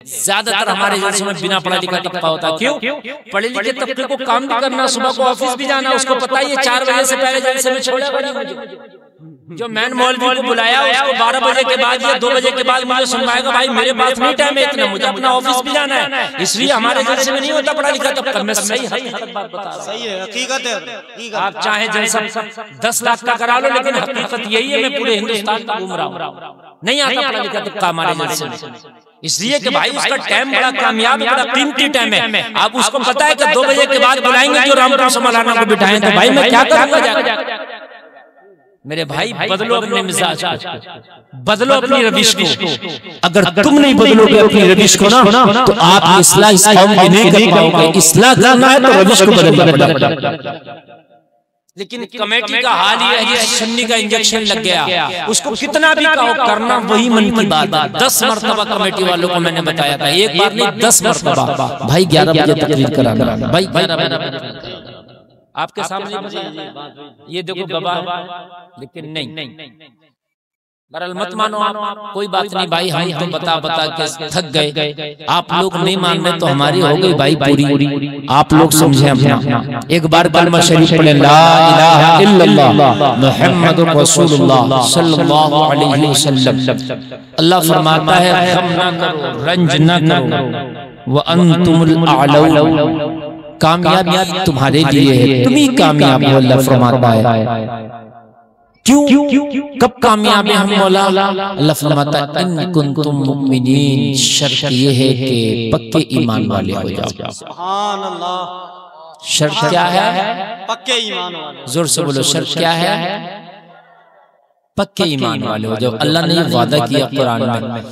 ज्यादातर हमारे जलसे में बिना पढ़ा लिखा तबका होता है। क्यों? पढ़े लिखे तबके को काम भी करना, सुबह को ऑफिस भी जाना, उसको पता ही है 4 बजे से पहले जलसे में छोड़ेगा नहीं मुझे। जो मैन मौलवी को बुलाया उसको 12 बजे के बाद या 2 बजे के बाद मुझे सुनवाएगा, भाई मेरे पास नहीं टाइम है इतना, मुझे अपना ऑफिस भी जाना है, इसलिए हमारे जलसे में नहीं होता पढ़ा लिखा तबका। मैं सही बात बता रहा हूं, सही है, हकीकत है। आप चाहे जलसा 10 लाख का करा लो, लेकिन हकीकत यही है, मैं पूरे हिंदुस्तान में घूम रहा हूँ, नहीं आता पढ़ा लिखा तबका हमारे जलसे में, इसलिए कि भाई उसका टाइम बड़ा कामयाब, बड़ा कीमती टाइम है। अब उसको पता है कि 2 बजे के बाद बुलाएंगे जो रामपुर से मौलाना को बिठाएं, तो भाई मैं क्या करूंगा जाकर। मेरे भाई बदलो अपने मिजाज को, बदलो अपनी रविश को। अगर तुम नहीं बदलोगे अपनी रविश को ना तो आप इस्लाह इस कौम की नहीं कर पाओगे। इस्लाह करना है तो रविश को बदलना पड़ेगा। लेकिन कमेटी का हाल ये है कि सुन्नी का इंजेक्शन लग गया, उसको कितना भी कहो करना वही मन की बात है। 10 मरतबा कमेटी वालों को मैंने बताया था, एक बार नहीं 10 मरतबा, भाई 11 बजे तकरीर कराना, भाई 11 बजे आपके सामने ये देखो बाबा, लेकिन नहीं बहरहाल मत मानो आप, कोई बात नहीं भाई, हम तो बता के थक गए, आप लोग नहीं मान रहे तो हमारी हो गई भाई पूरी, आप लोग समझे अपना। एक बार कलमा शरीफ पढ़े, ला इलाहा इल्लल्लाह मुहम्मदुर रसूलुल्लाह सल्लल्लाहु अलैहि वसल्लम। अल्लाह फरमाता है गम ना करो, रंज ना करो, व अंतुमुल आलौ, कामयाबी तुम्हारे लिए है, तुम ही कामयाब हो। अल्लाह फरमाता है क्यों? कब कामयाब है हम मौला? अल्लाह फरमाता है इन कुंतुम मुमिनीन, शर्त ये है कि पक्के ईमान वाले हो जाओ। सुभान अल्लाह। शर्त क्या है? पक्के ईमान वाले। जोर से बोलो, शर्त क्या है? पक्के ईमान वाले हो जाओ। अल्लाह ने वादा किया कुरान में।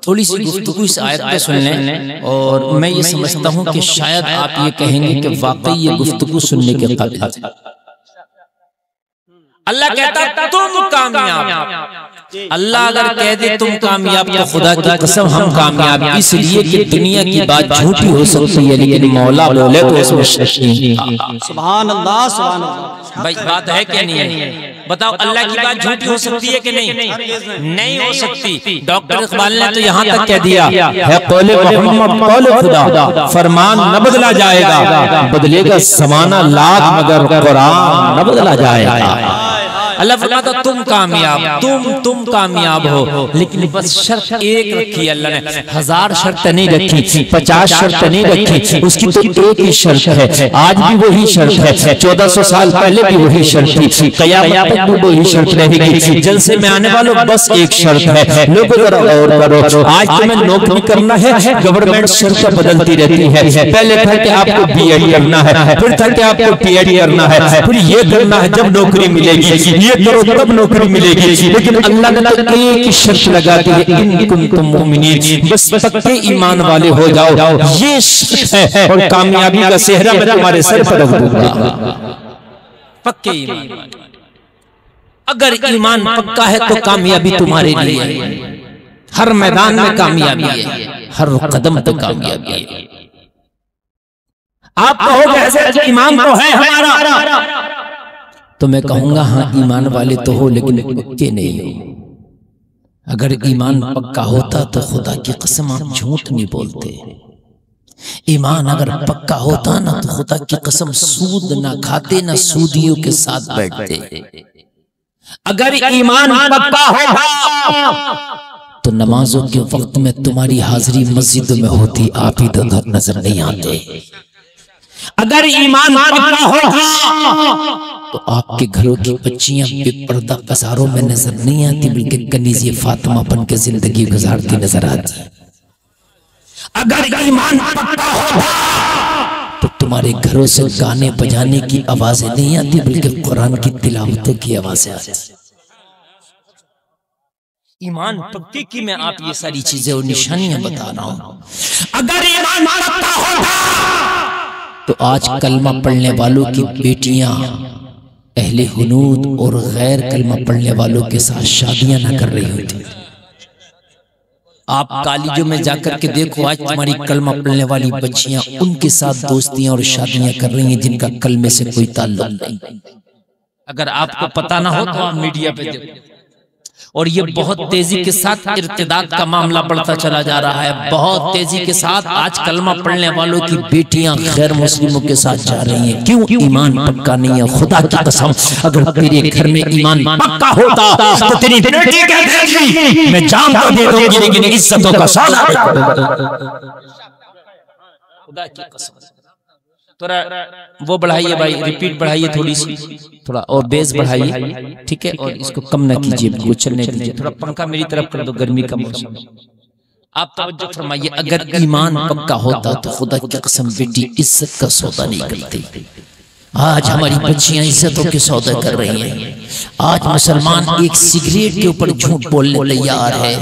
थोड़ी सी गुफ्तगू इस आयत पे सुन लें, और मैं ये समझता हूँ कि शायद आप ये कहेंगे कि वाकई ये गुफ्तगू सुनने के काबिल है। अल्लाह कहता तुम कामयाब, अल्लाह अगर कह दे तुम कामयाब तो खुदा की कसम हम कामयाब, इसलिए कि दुनिया की बात झूठी हो सकती है लेकिन मौला बोले तो उसमें शक नहीं। सुभान अल्लाह, सुभान अल्लाह। भाई बात है कि नहीं है? बताओ, अल्लाह की बात झूठी हो सकती है कि नहीं? नहीं हो सकती। डॉक्टर इकबाल ने तो यहाँ तक कह दिया है, कौले मोहम्मद कौले खुदा, फरमान न बदला जाएगा, बदलेगा ज़माना लाख मगर कुरान न बदला जाएगा। अल्लाह फरमाता तुम कामयाब, तुम कामयाब हो, लेकिन बस शर्त एक रखी अल्लाह ने। 1000 शर्त नहीं रखी, 50 शर्त नहीं रखी, उसकी तो एक ही शर्त है। आज भी वही शर्त है, 1400 साल पहले भी वही शर्त थी, क़यामत तक भी वही शर्त रहेगी। जलसे में आने वालों बस एक शर्त है, लोग जरा गौर करो, आज तुम्हें नौकरी करना है, गवर्नमेंट शर्त बदलती रहती है। पहले था कि आपको बीएड करना है, फिर था कि आपको पीएड करना है, फिर ये करना है जब नौकरी मिलेगी, ये करो तब नौकरी मिलेगी। लेकिन अल्लाह ने तो एक ही शर्त लगा दी है, इन कुंतुम मुमिनीन, बस पक्के ईमान वाले हो जाओ, ये शर्त है, और कामयाबी का सेहरा मैं तुम्हारे सर पर रख दूंगा। पक्के ईमान, अगर ईमान पक्का है तो कामयाबी तुम्हारे लिए है, हर मैदान में कामयाबी है, हर कदम पे कामयाबी है। आप कहोगे ऐसे ईमान तो है हमारा, तो मैं कहूंगा हाँ ईमान वाले तो हो, लेकिन पक्के नहीं हो। अगर ईमान पक्का होता तो खुदा की कसम आप झूठ नहीं बोलते। ईमान अगर पक्का होता ना तो खुदा की कसम सूद ना खाते, ना सूदियों के साथ बैठते। अगर ईमान पक्का होता तो नमाजों के वक्त में तुम्हारी हाजिरी मस्जिद में होती, आप इधर नजर नहीं आते। अगर ईमान पक्का होता तो आपके घरों की बच्चियां बेपर्दा बाजारों में नजर नहीं आती, बल्कि कनीज़े फातिमा बन के जिंदगी गुजारती नजर आती। अगर ईमान पक्का होता तो तुम्हारे घरों से गाने बजाने की आवाजें नहीं आती, बल्कि कुरान की तिलावतों की आवाजें आती। ईमान पक्के की मैं आप ये सारी चीजें और निशानियां बता रहा हूं। अगर ईमान पक्का होता तो आज कलमा पढ़ने वालों की बेटियां अहले हुनूद और गैर कलमा पढ़ने वालों के साथ शादियां ना कर रही होती। आप कॉलेजों में जाकर के देखो, आज तुम्हारी कलमा पढ़ने वाली बच्चियां उनके साथ दोस्तियां और शादियां कर रही हैं जिनका कलमे से कोई ताल्लुक नहीं। अगर आपको पता ना हो तो आप मीडिया पे देखो, और ये बहुत तेजी के साथ इर्तिदाद का मामला बढ़ता चला जा रहा है। बहुत तेजी के साथ आज कलमा पढ़ने वालों की बेटियां गैर मुस्लिमों के साथ जा रही हैं। क्यों? ईमान पक्का नहीं है। खुदा की कसम, अगर तेरे घर में ईमान पक्का होता तो तेरी बेटी कहती मैं जान तो दे दूंगी लेकिन इज्जतों का सौदा खुदा की कसम। थोड़ा वो बढ़ाइए भाई, रिपीट बढ़ाइए थोड़ी सी, थोड़ा और बेस बढ़ाइए, ठीक है। और इसको कम ना कीजिए, बिल्कुल चलने दीजिए। थोड़ा पंखा मेरी तरफ कर दो, गर्मी का मौसम। आप तवज्जो फरमाइए। अगर ईमान पक्का होता तो खुदा की कसम बेटी इज्जत का सौदा नहीं करती। आज हमारी बच्चियां इज्जतों के सौदा कर रही हैं। आज मुसलमान एक सिगरेट के ऊपर झूठ बोलने तैयार है।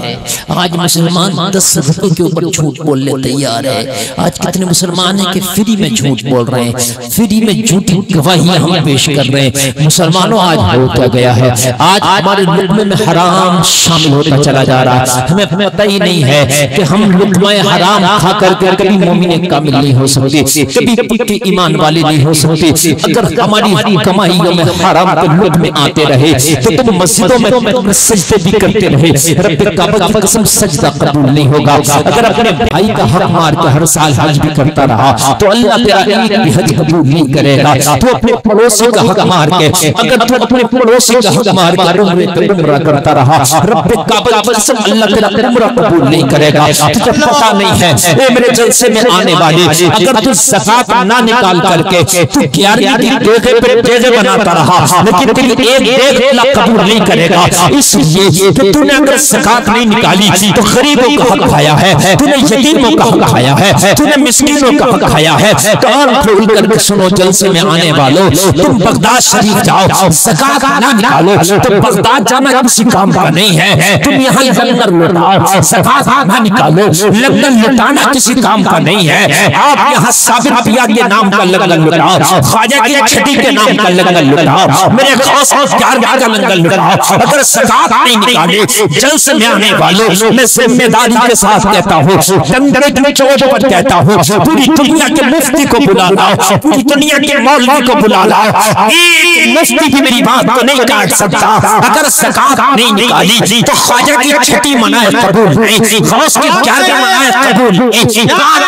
आज मुसलमान 10 रुपए के ऊपर झूठ बोलने तैयार है। आज कितने मुसलमान हैं कि फ्री में झूठ बोल रहे हैं, फ्री में झूठी गवाहियां हम पेश कर रहे हैं। मुसलमानों आज हो क्या गया है, आज हमारे लुक़मे में हराम शामिल होता चला जा रहा है। हमें पता ही नहीं है कि हम लुक़मा हराम खा कर कभी मोमिन कामिल नहीं हो सकते, कभी पक्के ईमान वाले नहीं हो सकते। अगर हमारी कमाइयों में हराम के लुक़मे आते रहे तो तुम मस्जिदों में सजदे भी करते रहे, रब्बे काबा की कसम सजदा कबूल नहीं होगा। अगर अपने भाई का हक मार के हर साल हज भी करता रहा तो अल्लाह तेरा एक भी हज कबूल नहीं करेगा। तो अपने पड़ोसी का हक मार के, अगर तू अपने पड़ोसी का हक मार के उम्रा करता रहा, रब्बे काबा की कसम अल्लाह तेरा उम्रा कबूल नहीं करेगा। तुझे पता नहीं है ए मेरे जलसे में आने वाले, अगर तू ज़कात ना निकाल करके तू 11वीं देखे पे देखे बनाता रहा लेकिन तेरी एक देख अल्लाह कबूल नहीं करेगा। इसलिए कि तूने अगर ज़कात नहीं निकाली तो गरीबों का हक खाया है, तूने यतीमों का हक खाया है, तूने मिस्कीनों का हक खाया है। कान खोल कर सुनो जलसे में आने वालों, तुम बगदाद शरीफ जाओ, ज़कात ना निकालो तो बगदाद जाना किसी काम का नहीं है। तुम यहाँ लंगर लुटाओ, ज़कात ना निकालो, लंगर लुटाना किसी काम का नहीं है। आप यहाँ साबिर पिया के नाम का लंगर लुटाओ, ख्वाजा की छठी के नाम का लंगर लुटाओ, मेरे खास प्यार का लंगर लुटाओ। अगर ज़कात नहीं निकाले जलसे में आने वालों, मैं जिम्मेदारी के साथ कहता हूँ, दंडक में चौक पर कहता हूँ, पूरी दुनिया के मुफ्ती को बुला लाओ, पूरी दुनिया के मौलवी को बुला लाओ, एक मुफ्ती भी मेरी बात को नहीं काट सकता। अगर ज़कात नहीं निकाली तो ख्वाजा की छठी मनाए कबूल नहीं, गौस की ग्यारह मनाए कबूल नहीं,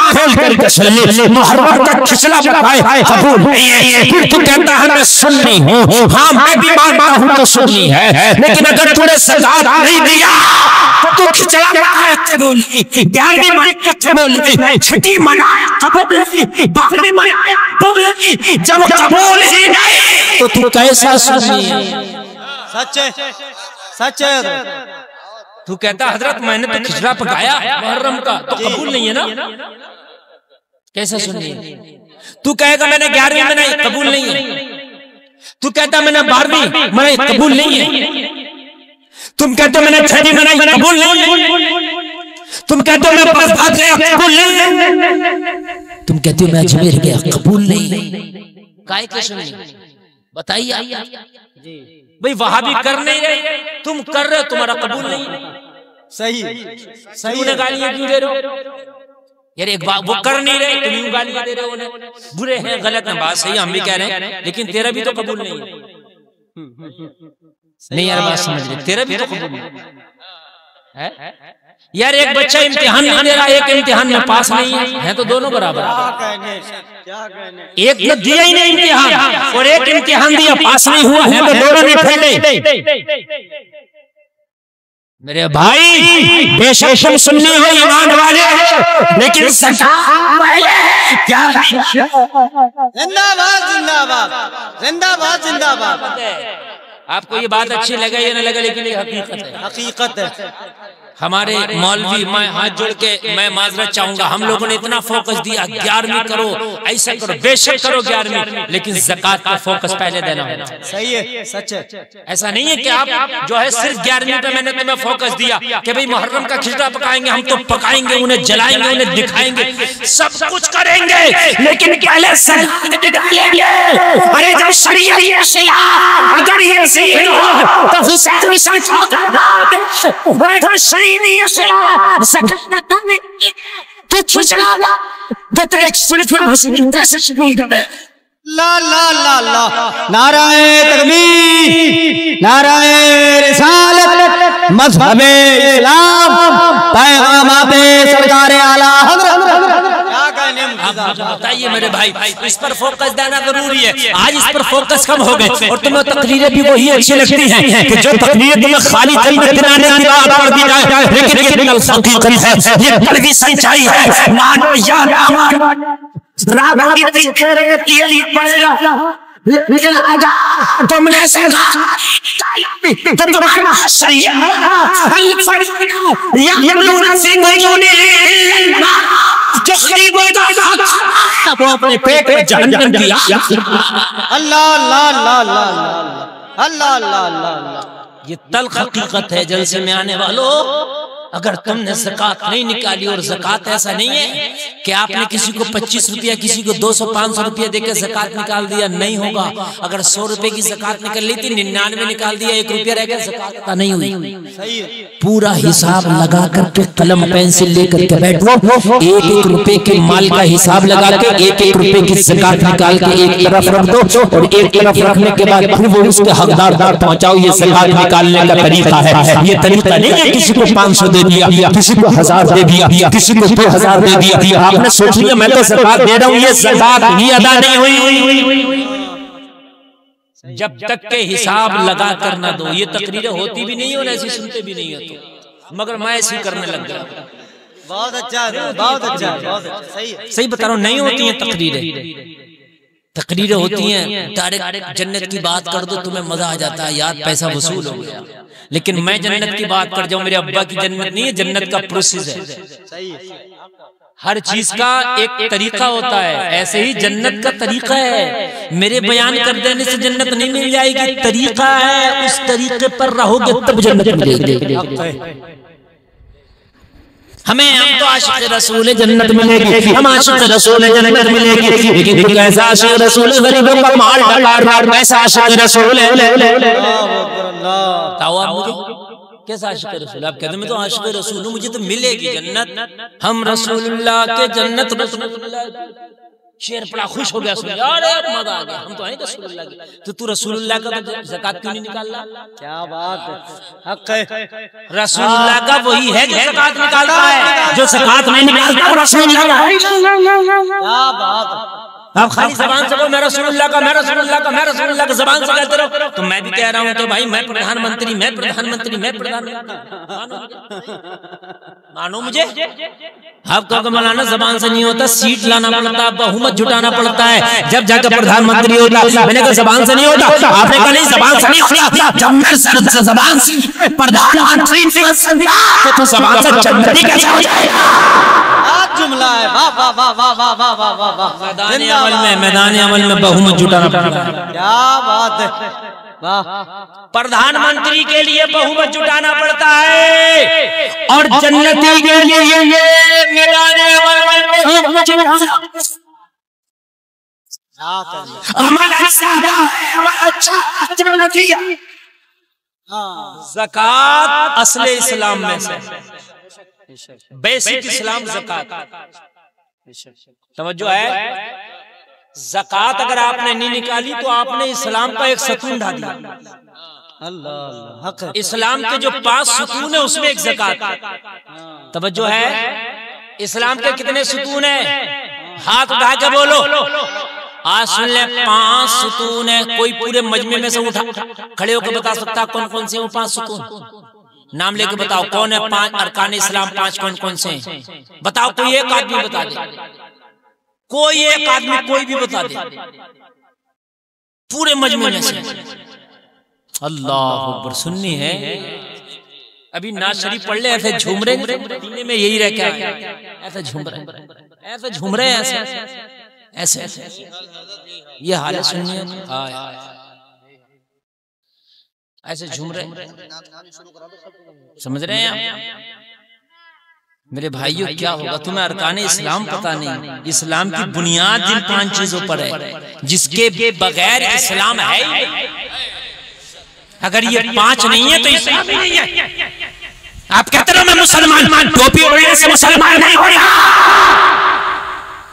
खोल कर चले मुहर्रम का खिचला बनाए कबूल नहीं है। फिर तू कहता है मैं सुन्नी हूँ, हाँ मैं भी मानता हूँ तो सुन्नी है, लेकिन अगर तूने ज़कात नहीं दिया तो तू खिचला बनाए कबूल नहीं, ग्यारहवीं मनाए कबूल नहीं, छठी मनाए कबूल नहीं, बारहवीं मनाए कबूल नहीं, जब कबूल ही नहीं तो तू कैसा सुन्नी है? सच है, सच है। तू कहता हजरत मैंने तो खिचड़ा पकाया मुहर्रम का तो कबूल नहीं है ना, कैसा सुन्नी है? तू कहेगा मैंने 11वीं मनाई कबूल नहीं है, तू कहता मैंने 12वीं मनाई कबूल नहीं है, तुम कहते हो मैंने 6वीं मनाई कबूल नहीं है, तुम कहते हो मैं बगदाद गया कबूल नहीं है, तुम कहते हो मैं अजमेर गया कबूल नहीं है। काहे के सुन्नी बताइए भाई, वहां भी कर नहीं रहे, तुम कर रहे हो, तुम्हारा कबूल नहीं है। सही सही उन्हें गालियां क्यों दे रहे हो यार? एक बात वो कर नहीं रहे, तुम यूं गालियां दे रहे हो उन्हें, बुरे हैं गलत है, बात सही हम भी कह रहे हैं, लेकिन तेरा भी तो कबूल नहीं है। नहीं यार बात समझ गए, तेरा भी तो कबूल नहीं है। यार एक बच्चा इम्तिहान नहीं दे रहा, एक इम्तिहान में पास नहीं है तो दोनों बराबर। एक ने दिया ही नहीं इम्तिहान और एक इम्तिहान दिया पास नहीं हुआ है तो दोनों नहीं फेले। मेरे भाई बेशक तुम सुन्नी हो, ईमान वाले हो, लेकिन क्या जिंदाबाद जिंदाबाद जिंदाबाद जिंदाबाद। आपको ये बात अच्छी लगे या न लगे, लेकिन ये हकीकत है, हकीकत है। हमारे मौलवी, मैं हाथ जोड़ के मैं माजरत चाहूंगा, हम लोगों ने इतना फोकस दिया 11वीं करो, ऐसा करो, बेशक करो 11वीं, लेकिन ज़कात पर फोकस पहले देना होगा। सही है, सच है। ऐसा नहीं है कि आप जो है सिर्फ 11वीं पे मैंने तुम्हें फोकस दिया कि भाई मुहर्रम का खिचड़ा पकाएंगे, हम तो पकाएंगे, उन्हें जलाएंगे, उन्हें दिखाएंगे, सब कुछ करेंगे, लेकिन पहले अरे जब शरीयत अगर ये ला ला ला ला, नाराए तकबीर, नाराए रिसालत, मज़हबे इस्लाम पैगाम आपे सरकार आला बताइए मेरे भाई, इस पर फोकस देना जरूरी है। आज इस पर फोकस कम हो गए और तुम्हें तकरीरें भी वही अच्छी लगती हैं कि जो तकरीर तुम्हें खाली जन्नत दिलाने की बात कर दी जाए, लेकिन ये हकीकत है, ये कड़वी सच्चाई है। मानो या लेकिन तुमने से वो अपने पेट में जहन्नम दिया। अल्लाह अल्लाह अल्लाह अल्लाह अल्लाह अल्लाह अल्लाह। ये तल्ख हकीकत है जलसे में आने वालों। अगर तुमने ज़कात नहीं निकाली, और ज़कात ऐसा नहीं है कि आपने किसी को 25 रुपया, किसी को 200-500 रुपया देकर ज़कात निकाल दिया, नहीं होगा। अगर 100 रुपए की ज़कात निकल ली थी, 99 निकाल दिया, 1 रुपया रह गया, ज़कात नहीं हुई। पूरा हिसाब लगा करके कलम पेंसिल लेकर के बैठो, 1-1 रुपए के माल का हिसाब लगा के 1-1 रुपए की ज़कात निकाल के एक तरफ रख दो, और एक तरफ रखने के बाद फिर वो उसके हकदार पहुंचाओ। ये ज़कात निकालने का तरीका है। ये तरीका नहीं है किसी को 500 दे दिया, किसी को 1000 दे दिया, किसी को 2000 दे दिया। आपने सोच लिया मैं तो ज़कात दे रहा हूँ, ये ज़कात ही अदा नहीं हुई। जब तक के हिसाब लगा कर ना दो, ये तकरीरें होती भी नहीं और ऐसी सुनते भी नहीं है, तो मगर मैं ऐसी करने लग गया। बहुत अच्छा, बहुत अच्छा, बहुत अच्छा, सही है, सही बता रहा हूँ। नहीं होती हैं तकरीरें, तकरीरें होती हैं डायरेक्ट जन्नत की बात कर दो, तुम्हें मजा आ जाता है, याद पैसा वसूल हो गया। लेकिन मैं जन्नत की बात कर जाऊं, मेरे अब्बा की जन्नत नहीं है, जन्नत का प्रोसेस है। सही है। हर चीज का एक तरीका होता है, ऐसे ही जन्नत का तरीका है। मेरे बयान कर देने से जन्नत नहीं मिल जाएगी, तरीका है, उस तरीके पर रहोगे तब जन्नत मिलेगी। हम तो आशिक रसूल जन्नत मिलेगी, हम आशिक रसूल जन्नत मिलेगी। लेकिन कैसा आशिक रसूल, गरीबों का माल डकार, कैसा आशिक रसूल है। कैसा आशिक रसूल? आप कहते मैं तो आशिक रसूल हूँ, मुझे तो मिलेगी जन्नत। हम रसूलुल्लाह के जन्नत, रसूलुल्लाह शेर बड़ा खुश हो गया, सुन अरे मजा आ गया, हम तो हैं रसूलुल्लाह के। तो तू रसूलुल्लाह का तो ज़कात क्यों नहीं निकालना? क्या बात है, हक है। रसूलुल्लाह का वही है जो ज़कात निकालता है, जो ज़कात नहीं निकालता रसूलुल्लाह। क्या बात है। आप खाली जबान से बोलो मैं रसूलुल्लाह का, मैं रसूलुल्लाह का, मैं रसूलुल्लाह का, जबान से कहते रहो। तो मैं भी कह रहा हूँ कि भाई मैं प्रधानमंत्री, मैं प्रधानमंत्री, मैं प्रधानमंत्री, मानो मुझे। आपको मौलाना जबान से नहीं होता, सीट लाना पड़ता है, बहुमत जुटाना पड़ता है, जब जाकर प्रधानमंत्री होता। मैंने कहा जबान से नहीं होता, आपने कहा नहीं जबान से नहीं होता। जब मैं जबान से प्रधानमंत्री तो जबान से जन्नती कैसे हो जाएगा? जुमला है, वाह वाह वाह वाह वाह वाह वाह वाह वाह। मैदान अमल में बहुमत जुटाना पड़ता है। क्या बात है, वाह। प्रधानमंत्री के लिए बहुमत जुटाना पड़ता है, और जन्नती के लिए मैदान अमल में ज़कात असले इस्लाम में से, बेसिक इस्लाम ज़कात। तवज्जो है, ज़कात अगर आपने नहीं निकाली तो आपने इस्लाम का एक सतून ढा दिया। अल्लाह हक है। इस्लाम के जो 5 सुतून है उसमें एक ज़कात। तवज्जो है, इस्लाम के कितने सुतून है? हाथ उठा के बोलो। आज सुन ले, 5 सुतून है। कोई पूरे मजमे में से उठा खड़े होकर बता सकता कौन कौन से वो 5 सुतून? नाम लेके बताओ कौन है 5 अरकान इस्लाम, 5 कौन कौन से हैं? बताओ, कोई एक आदमी बता दे, कोई एक आदमी कोई भी बता दे पूरे मजमे में से। अल्लाह अकबर। सुन्नी है अभी नाज शरीफ पढ़ ले, ऐसे झूम रहे मदीने में, यही रह क्या ऐसे झूम रहे, ऐसे झूम रहे, ऐसे ऐसे ये हाल है। सुनिए, ऐसे झूम रहे, समझ रहे हैं आप? मेरे भाइयों क्या होगा? तुम्हें अरकान इस्लाम पता नहीं। इस्लाम की बुनियाद जिन 5 चीजों पर है, जिसके बगैर इस्लाम है। अगर ये 5 नहीं है तो इस्लाम ही नहीं है। आप कहते रहो मैं मुसलमान, टोपी ओढ़ने से मुसलमान नहीं हो रहा।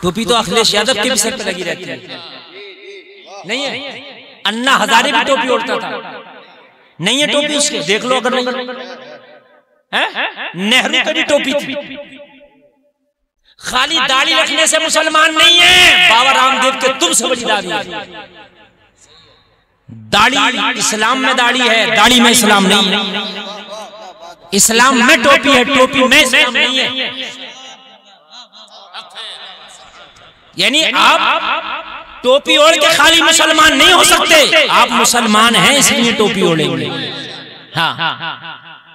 टोपी तो अखिलेश यादव के भी सर पर लगी रहती है, नहीं है? अन्ना हजारे भी टोपी ओढ़ता था, नहीं है टोपी उसके, देख लो अगर नहीं। नेहरू की भी टोपी थी। खाली दाढ़ी रखने से मुसलमान नहीं है, बाबा रामदेव के तुमसे बड़ी दाढ़ी है। दाढ़ी इस्लाम में दाढ़ी है, दाढ़ी में इस्लाम नहीं है। इस्लाम में टोपी है, टोपी में इस्लाम नहीं है। यानी आप टोपी ओढ़ के खाली मुसलमान नहीं हो सकते, आप मुसलमान हैं इसलिए टोपी ओढ़ेंगे। हाँ,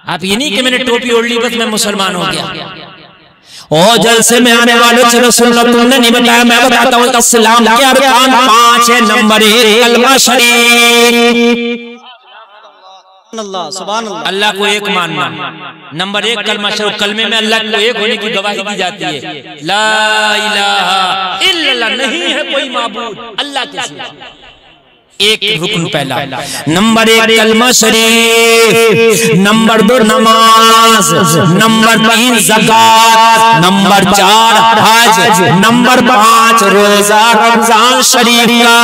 आप ये नहीं कि मैंने टोपी ओढ़ ली बस मैं मुसलमान हो गया। ओ जलसे में आने वालों चलो सुन लो, तुमने नहीं बताया मैं बताता हूँ। इस्लाम के अरकान 5 है। नंबर 1 कलमा शरीफ, अल्लाह को एक मानना। नंबर 1 कलमा शरीफ, कलमे में अल्लाह को एक होने की गवाही दी जाती है। ला इलाहा इल्लल्लाह, नहीं है कोई माबूद अल्लाह के सिवा, एक रुकन पहला। नंबर 1 कलमा शरीफ, नंबर 2 नमाज, नंबर 3 ज़कात, नंबर 4 हज, नंबर 5 रोजा रमजान शरीफ का।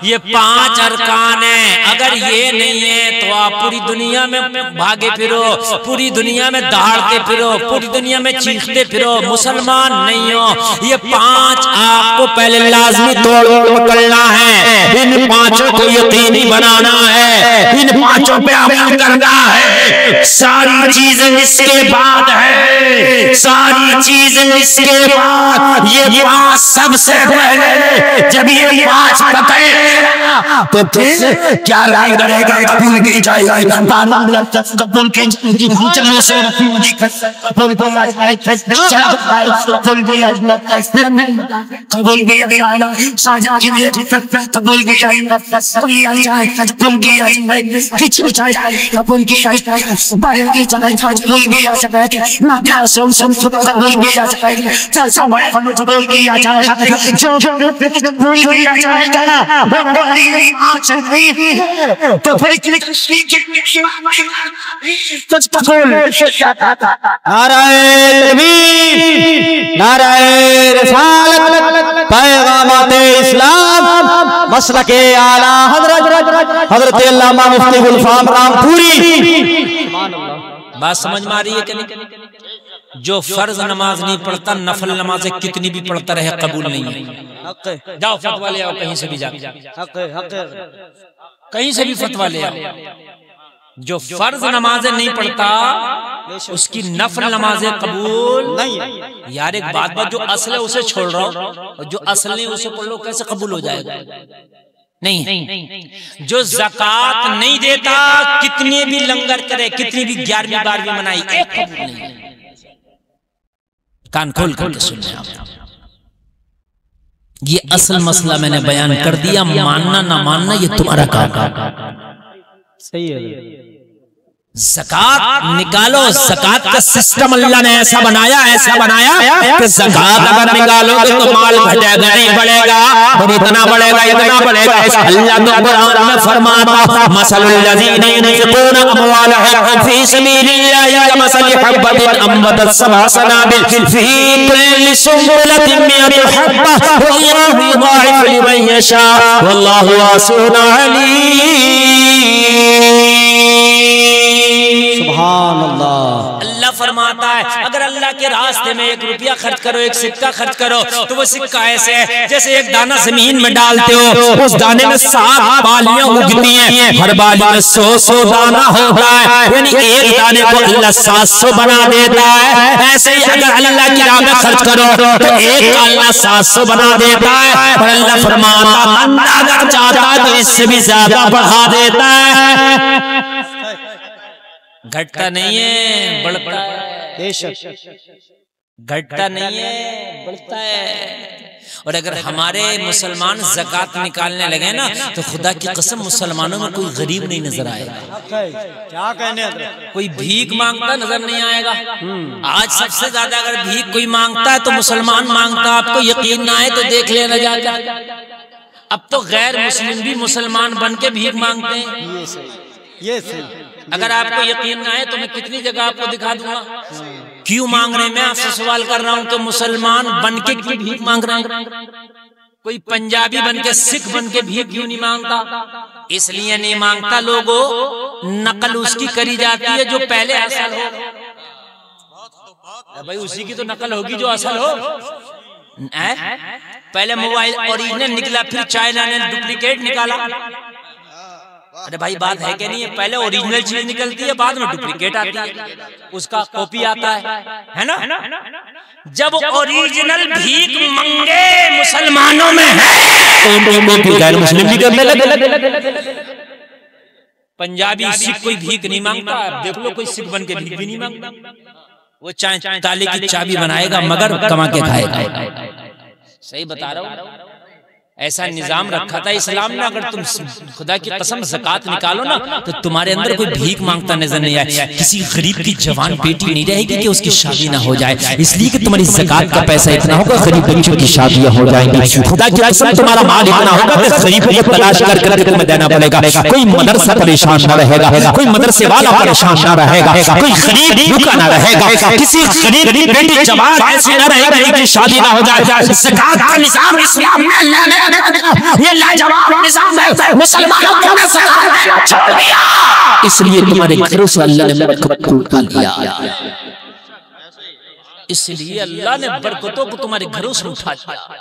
ये 5 अरकान है। अगर ये नहीं है तो आप पूरी दुनिया में भागे फिरो, पूरी दुनिया में दहाड़ते फिरो, पूरी दुनिया में चीखते फिरो, मुसलमान नहीं हो। ये 5 आपको पहले लाजमी तोड़ पकड़ना है, इन 5 को यकीनी बनाना है, इन 5 पे अमल करना है। सारी चीजें इसके बाद है, सारी चीजें इसके बाद। ये 5 सबसे पहले जब ये 5 पकड़े तो फिर क्या राय करेगा? कबूल की जाएगा, कबूल की चलो से कबूल की आना साजा की कबूल की जाएगा, कबूल की जाएगा, कबूल की जाएगा, बाहर की जाएगा, कबूल की जाएगा, ना क्या सुन कबूल की जाएगा, चल समय कबूल की जाएगा, जो कबूल की जाएगा तो फिर नाराए रिसालत पैगामाते इस्लाम मसलके आला हजरत अल्लामा मुफ्ती गुलफाम रामपुरी। बात समझ में आ रही है कि नहीं? जो फर्ज नमाज नहीं पढ़ता नफल नमाजें कितनी भी पढ़ता रहे कबूल नहीं है। जाओ फतवा ले आओ कहीं से भी जाके, कहीं से भी फतवा ले आओ। जो फर्ज नमाजें नहीं पढ़ता उसकी नफल नमाजें कबूल नहीं है। यार एक बात जो असल है उसे छोड़ रहा हूं, और जो असल नहीं उसे पढ़ लो, कैसे कबूल हो जाएगा? नहीं। जो ज़कात नहीं देता कितने भी लंगर करे, कितनी भी 11वीं 12वीं मनाई, एक कबूल नहीं है। कान खोल करके सुन ले आप। ये असल मसला मैंने बयान कर दिया, मानना ना मानना ये तुम्हारा काम। सही है। ज़कात निकालो, ज़कात का सिस्टम अल्लाह ने ऐसा बनाया कि ज़कात अगर निकालोगे तो माल घटेगा नहीं बढ़ेगा, और इतना बढ़ेगा इतना बढ़ेगा। अल्लाह तो कुरान में फरमाता मसलुल लज़ीना युनफ़िक़ूना अमवालहुम फ़ी सबीलिल्लाहि कमसली हब्बतिन अंबतत सबअ सनाबिल फ़ी कुल्ली सुंबुलतिन मिअतु हब्बा वल्लाहु युज़ाइफ़ु लिमन यशा वल्लाहु वासिउन अलीम। सुभान अल्लाह। अल्लाह फरमाता है अगर अल्लाह के रास्ते में 1 रुपया खर्च करो, 1 सिक्का खर्च करो, तो वो सिक्का ऐसे है जैसे एक दाना जमीन में डालते हो, उस दाने में 7 बालियां उगती हैं, हर बाली में 100 दाना होता है, यानी एक दाने को अल्लाह 700 बना देता है। ऐसे ही अगर अल्लाह की राह में खर्च करो तो एक का अल्लाह 700 बना देता है। और अल्लाह फरमाता अगर चाहता है तो इससे भी ज्यादा बढ़ा देता है। घटता नहीं है, बढ़ता है। घटता नहीं है, बढ़ता है। और अगर हमारे मुसलमान ज़कात निकालने लगे ना तो खुदा की कसम मुसलमानों में कोई गरीब नहीं नजर आएगा। क्या कहने, कोई भीख मांगता नजर नहीं आएगा। आज सबसे ज्यादा अगर भीख कोई मांगता है तो मुसलमान मांगता है। आपको यकीन ना आए तो देख लेना जाकर, अब तो गैर मुस्लिम भी मुसलमान बन के भीख मांगते हैं। ये सही। अगर आपको यकीन ना है तो मैं कितनी जगह आपको दिखा दूंगा। क्यों मांग रहे हैं? मैं आपसे सवाल कर रहा हूं कि मुसलमान बन के क्यों भीख मांग रहे हैं? कोई पंजाबी बन के, सिख बन के भीख क्यों नहीं मांगता? इसलिए नहीं मांगता लोगो, नकल उसकी करी जाती है जो पहले असल हो। भाई उसी की तो नकल होगी जो असल हो। पहले मोबाइल ओरिजिनल निकला, फिर चाइना ने डुप्लीकेट निकाला। अरे भाई बात है कि नहीं है? पहले ओरिजिनल चीज निकलती है, बाद में डुप्लीकेट आती है, उसका कॉपी आता है ना? जब ओरिजिनल भीख मंगे मुसलमानों में है तो गैर मुस्लिम भी करने लगे। पंजाबी सिख कोई भीख नहीं मांगता, देख लो कोई सिख बन के भीख भी नहीं मांगता। वो चाहे ताले की चाबी बनाएगा मगर कमा के खाएगा। सही बता रहा हूँ, ऐसा निजाम रखा था इस्लाम ने। अगर तुम खुदा की कसम ज़कात निकालो ना तो तुम्हारे अंदर कोई भीख मांगता नजर नहीं आए। किसी गरीब की जवान बेटी नहीं रहेगी कि उसकी शादी ना हो जाए, इसलिए कि तुम्हारी ज़कात का पैसा इतना होगा गरीब बच्चों की शादियां हो जाएंगी। खुदा की कसम तुम्हारा माल इतना होगा कि गरीब को तलाश कर तुम्हें देना पड़ेगा। कोई मदरसा परेशान न रहेगा, कोई मदरसे वाला परेशान न रहेगा, कोई गरीब भूखा न रहेगा, किसी गरीब बेटी जवान ऐसी न रहेगी कि शादी ना हो जाए। ज़कात का निजाम इस्लाम में ये लाजवाब निजाम है, मुसलमानों को छोड़ दिया। इसलिए तुम्हारे घरों से अल्लाह ने बरकत उठा लिया, इसलिए अल्लाह ने बरकतों को तुम्हारे घरों से उठा लिया।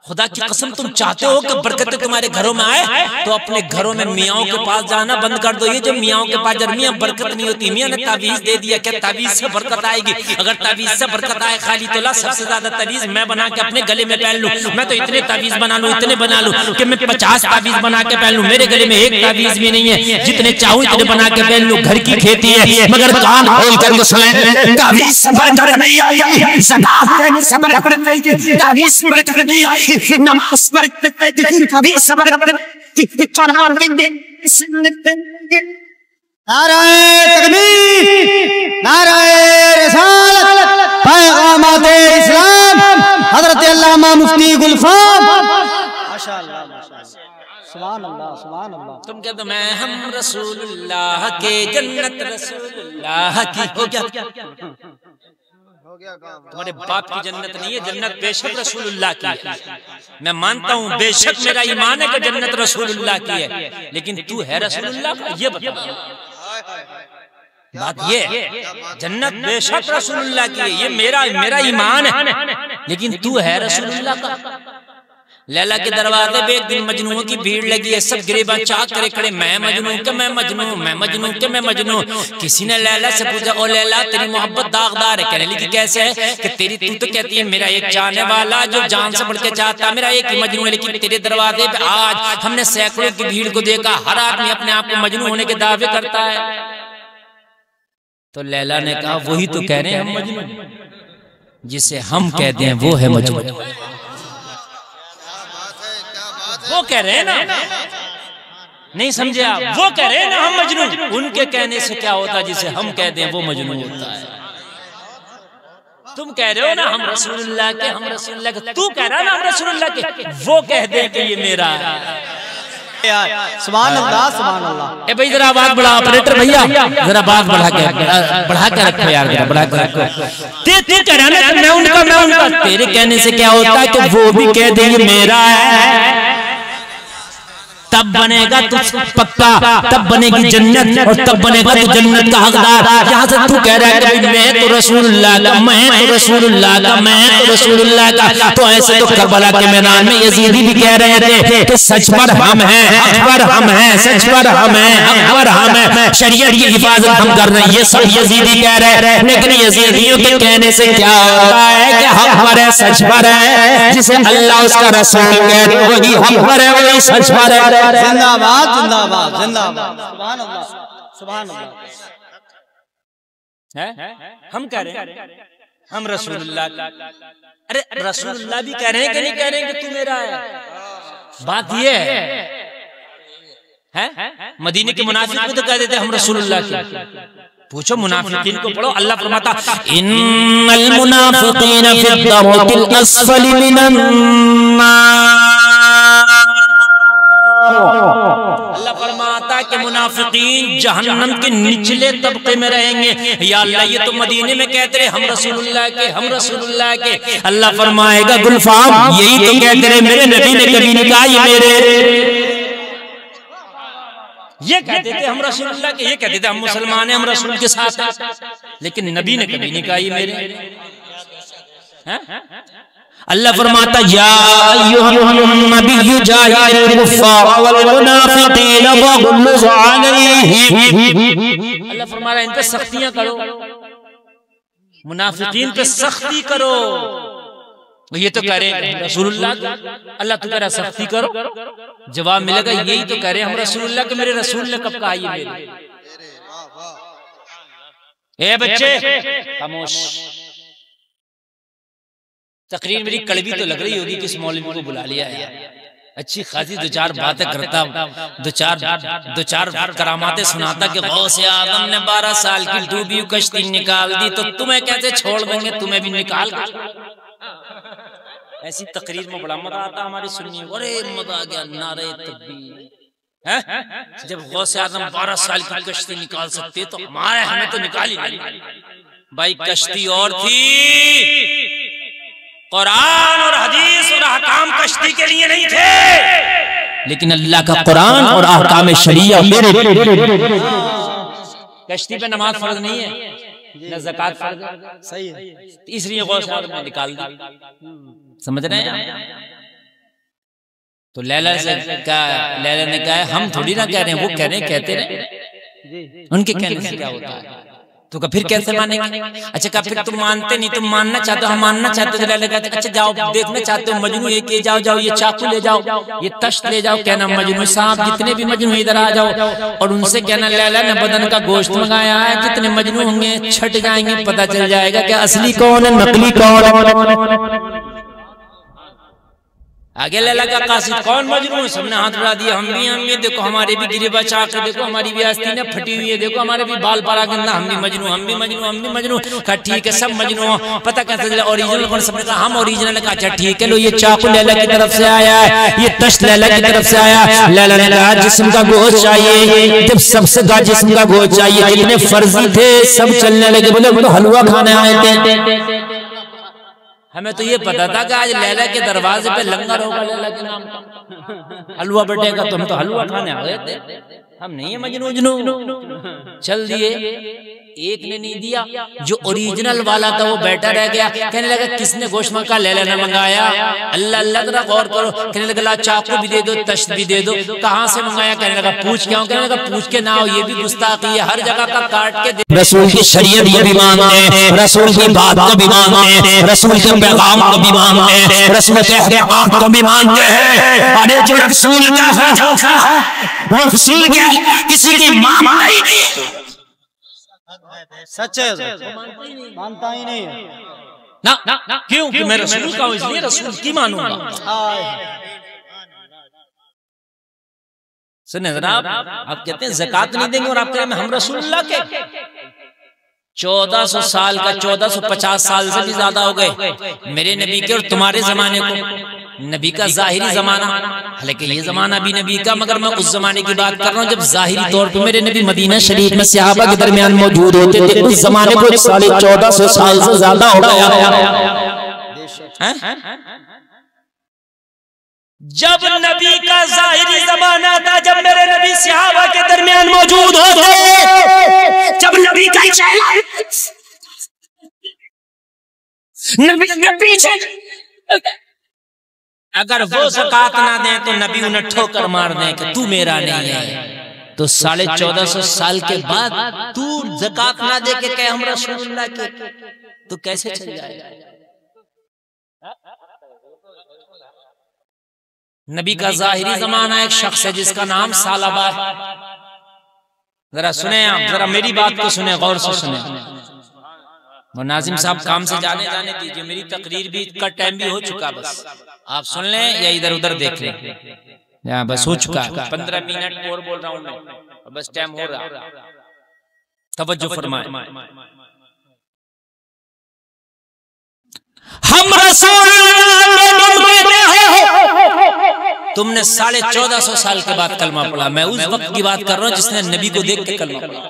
खुदा की कसम तुम चाहते हो कि बरकतें तुम्हारे घरों में आए तो अपने घरों में मियाओं के पास जाना बंद कर दो। ये जो मियाओं के पास मियां बरकत नहीं होती, मियां ने तावीज दे दिया, क्या तावीज से बरकत आएगी? अगर तावीज से बरकत आए खाली तोला, सबसे ज्यादा तावीज मैं बना के अपने गले में पहन लूं, मैं तो इतने तावीज बना लूं, इतने बना लूं कि मैं 50 तावीज बना के पहन लूं, मेरे गले में एक तावीज भी नहीं है, जितने चाहूं इतने बना के पहन लूं। घर की खेती है मगर कान खोल कर सुने, तावीज से बरकत नहीं आई, ज़कात देने से बरकत नहीं आई, तावीज से बरकत नहीं आई, नमाज बरकत नहीं, कभी सबर नाराए तकबीर, नाराए रिसालत, पैगामाते इस्लाम, हज़रत अल्लामा मुफ्ती गुलफाम। माशाअल्लाह, सुभान अल्लाह, सुभान अल्लाह। तुम कहते मैं हम रसूलुल्लाह के, जन्नत रसूलुल्लाह की। हो गया तुम्हारे बाप की जन्नत नहीं है, जन्नत बेशक रसूलुल्लाह की है। मैं मानता हूँ, बेशक मेरा ईमान है कि जन्नत रसूलुल्लाह की है, लेकिन तू है रसूलुल्लाह का? ये बता। बात ये जन्नत बेशक रसूलुल्लाह की है, ये मेरा ईमान है, लेकिन तू है रसूलुल्लाह का? लैला के दरवाजे पे एक दिन मजनूओं की भीड़ लगी है, सब गिरेबां चाक करे खड़े, मैं मजनू के मैं मजनू, मैं मजनू के मैं मजनू। किसी ने लैला से पूछा, ओ लैला तेरी मोहब्बत दागदार है? कहने लगी कैसे है? कि तेरी तू तो कहती है मेरा एक चाहने वाला जो जान से बढ़ के चाहता, मेरा एक ही मजनू है, लेकिन तेरे दरवाजे पे आज हमने सैकड़ों की भीड़ को देखा, हर आदमी अपने आप को मजनू होने के दावे करता है। तो लैला ने कहा वही तो कह रहे हैं हम मजनू, जिसे हम कहते हैं वो है मजनू। वो कह रहे हैं ना, नहीं समझे आप? वो कह रहे हैं ना हम मजनू, उनके कहने से क्या होता है? जिसे हम कहते हैं वो मजनू होता है। तुम कह रहे हो ना हम रसूलुल्लाह के, हम रसूलुल्लाह के, तू कह रहा है ना हम रसूलुल्लाह के, वो कह दे कि ये मेरा है। सुभान अल्लाह, सुभान अल्लाह। ए भाई जरा आवाज बढ़ा, ऑपरेटर भैया जरा आवाज बढ़ा के रखो यार, जरा बढ़ा के रखो। तू कह रहा है ना मैं उनका, तेरे कहने से क्या होता है कि वो भी कह दे ये मेरा है, तब बनेगा तू पक्का, तब बनेगी जन्नत और तब बनेगा तू जन्नत का हकदार। यहाँ से तू कह रहा है कि मैं तो रसूलुल्लाह का, मैं तो रसूलुल्लाह का, मैं तो रसूलुल्लाह का। तो ऐसे तो करबला के मैदान में यजीदी भी कह रहे थे कि सच पर हम हैं, हक पर हम हैं, सच पर हम हैं, हक पर हम हैं, शरीयत की हिफाजत हम कर रहे हैं। ये सब यजीदी कह रहे हैं, लेकिन यजीदियों के कहने से क्या होता है कि हक पर है, सच पर है, जिसे अल्लाह उसका रसूल कहते हैं वही हक पर है, वही सच पर है। जिंदाबाद, जिंदाबाद, जिंदाबाद, सुभान अल्लाह, सुभान अल्लाह। हम कह रहे हैं हम रसूलुल्लाह, अरे रसूलुल्लाह भी कह रहे हैं कि नहीं कह रहे हैं कि तू मेरा है? बात ये है मदीने के मुनाफिक को तो कह देते हम रसूलुल्लाह के। पूछो मुनाफिकीन को पढ़ो, अल्लाह फरमाता इन्नल मुनाफिकीना फी दरकिल अस्फली मिनन अल्लाह फरमाता कि मुनाफिकीन जहन्नम के निचले तबके में रहेंगे। या अल्लाह ये तो मदीने में कहते रहे हम रसूलुल्लाह के, हम रसूलुल्लाह के। अल्लाह फरमाएगा गुलफाम यही तो कहते रहे मेरे नबी ने कभी नहीं कहा ये मेरे। ये कहते थे हम रसूलुल्लाह के, ये कहते थे हम मुसलमान हैं, हम रसूल के साथ हैं, लेकिन नबी ने कभी नहीं कहा ये मेरे। अल्लाह फरमाता या अय्युहन नबिय्यु जाहिदिल कुफ्फार वल मुनाफिकीन वग़ल्लिज़ अलैहिम। अल्लाह फरमा रहा है इन पे सख्तियां करो, मुनाफिकीन पे सख्ती करो। ये तो कह रहे हैं रसूलुल्लाह, अल्लाह तो कह रहा सख्ती करो, जवाब मिलेगा यही तो कह रहे हैं हम रसूलुल्लाह के, मेरे रसूल ने कब कहा ये मेरे। ए बच्चे खामोश, तकरीर मेरी कड़वी तो लग रही होगी, किस मौलवी को बुला लिया है, अच्छी खासी दो चार बातें करता, दो चार करामातें सुनाता कि गौसे आजम ने 12 साल की डूबी कश्ती निकाल दी, तो तुम्हें कैसे छोड़ देंगे, तुम्हें भी निकाल। ऐसी तकरीर में बड़ा मजा आता हमारी सुनिए, अरे मजा आ गया, नारे तकबीर है। जब गौसे आजम 12 साल की कश्ती निकाल सकते तो हमें तो निकाल ही नहीं। भाई कश्ती और थी, कुरान और हदीस और अहकाम कश्ती के लिए नहीं थे, लेकिन अल्लाह का कुरान और अहकाम शरीया मेरे। कश्ती पे नमाज फर्ज नहीं है, न ज़कात फर्ज है, सही है, इसलिए गौसे आज़म ने निकाल दी। समझ रहे हैं? तो लैला ने कहा हम थोड़ी ना कह रहे हैं, वो कह रहे हैं, कहते रहे, उनके कहने से क्या होता है, तो फिर कैसे मानेंगे। अच्छा कहा फिर तुम मानते नहीं, तुम मानना चाहते हो, हम मानना चाहते हो। लैला कहते अच्छा जाओ देखना चाहते हो मजनू, ये जाओ ये चाकू ले जाओ, ये तश्त ले जाओ, कहना मजनू साहब जितने भी मजनू इधर आ जाओ, और उनसे कहना लैला ने बदन का गोश्त मंगाया है, जितने मजनू होंगे छट जाएंगे, पता चल जाएगा कि असली कौन है नकली कौन। आगे लैला का कासिद कौन मजनू है, सबने हाथ बढ़ा दिया, हम भी देखो हमारे भी गिरेबा चाक, देखो हमारी भी आस्तीनें फटी हुई है, देखो हमारे भी बाल परा गंदा, हम भी मजनू। कहा ठीक है सब मजनू हो, पता कैसे चला ओरिजिनल कौन, सबने कहा हम ओरिजिनल। कहा अच्छा ठीक है, लो ये चाकू लैला की तरफ से आया है, ये तश्त लैला की तरफ से आया है। लैला ने कहा जिस्म का गोश्त चाहिए, जब सबसे कहा जिस्म का गोश्त चाहिए, जितने फर्जी थे सब चलने लगे, बोले हलवा खाने आए थे। हमें तो ये पता था कि आज लैला के दरवाजे पे लंगर होगा लैला के नाम का, हलवा बटेगा, तो हम तो हलवा खाने आ गए थे, हम नहीं है मजनू। चल दिए, एक ने नहीं दिया, जो ओरिजिनल वाला था वो बैठा रह गया, कहने लगा किसने गोश्त मंगा, लैला ने मंगाया। अल्लाह अल्लाह जरा गौर करो, कहने लगा चाकू भी दे दो, तश्त भी दे दो, कहाँ से मंगाया, कहने लगा पूछ क्या, कहने लगा पूछ के ना हो, ये भी गुस्ताखी है, हर जगह का काट के दे। रसूल की शरीयत को भी मानते हैं, रसूल की बात को भी मानते हैं, रसूल के पैगाम को भी मानते हैं, रस्म तहरीकात को भी मानते हैं। अरे जो रसूल का है वो रसूल क्या किसी की मामा ही नहीं, सच है, मानता ही नहीं है ना क्यों कि मैं रसूल का हूं इसलिए रसूल की मानूंगा। सुने जनाब, आप कहते हैं ज़कात नहीं देंगे और आप कह रहे हैं हम रसूलुल्लाह के। 1400 साल का 1450 साल से भी ज्यादा हो गए मेरे नबी के और तुम्हारे जमाने को। नबी का जाहिरी जमाना, हालांकि ये जमाना भी नबी का, मगर मैं उस जमाने की बात कर रहा हूँ जब जाहिरी तौर पे मेरे नबी मदीना शरीफ में सहाबा के दरमियान मौजूद होते थे। उस जमाने को 1450 साल से ज्यादा हो गया। जब नबी का जाहिरी जमाना था, जब मेरे नबी सहाबा के दरमियान मौजूद होते, जब नबी का नबी के पीछे अगर वो ज़कात ना दे तो नबी उन्हें ठोकर मार दे कि तू मेरा नहीं है। तो 1450 साल के बाद तू ज़कात ना दे के कहे हम रसूलुल्लाह के, तो कैसे चल जाएगा। नबी का जाहिरी जमाना एक शख्स है जिसका नाम सालबा है। जरा सुने आप, जरा मेरी बात को सुने, गौर से सुने। और नाजिम साहब काम से जाने दीजिए, मेरी तकरीर भी का टाइम भी हो चुका, बस आप सुन लें या इधर उधर देख लें, बस हो चुका 15 मिनट और बोल रहा हूं मैं, बस टाइम हो रहा, तवज्जो फरमाएं। हम तुमने 1450 साल के बाद कलमा पढ़ा, मैं उस वक्त की बात कर रहा हूं जिसने नबी को देख के कलमा पढ़ा।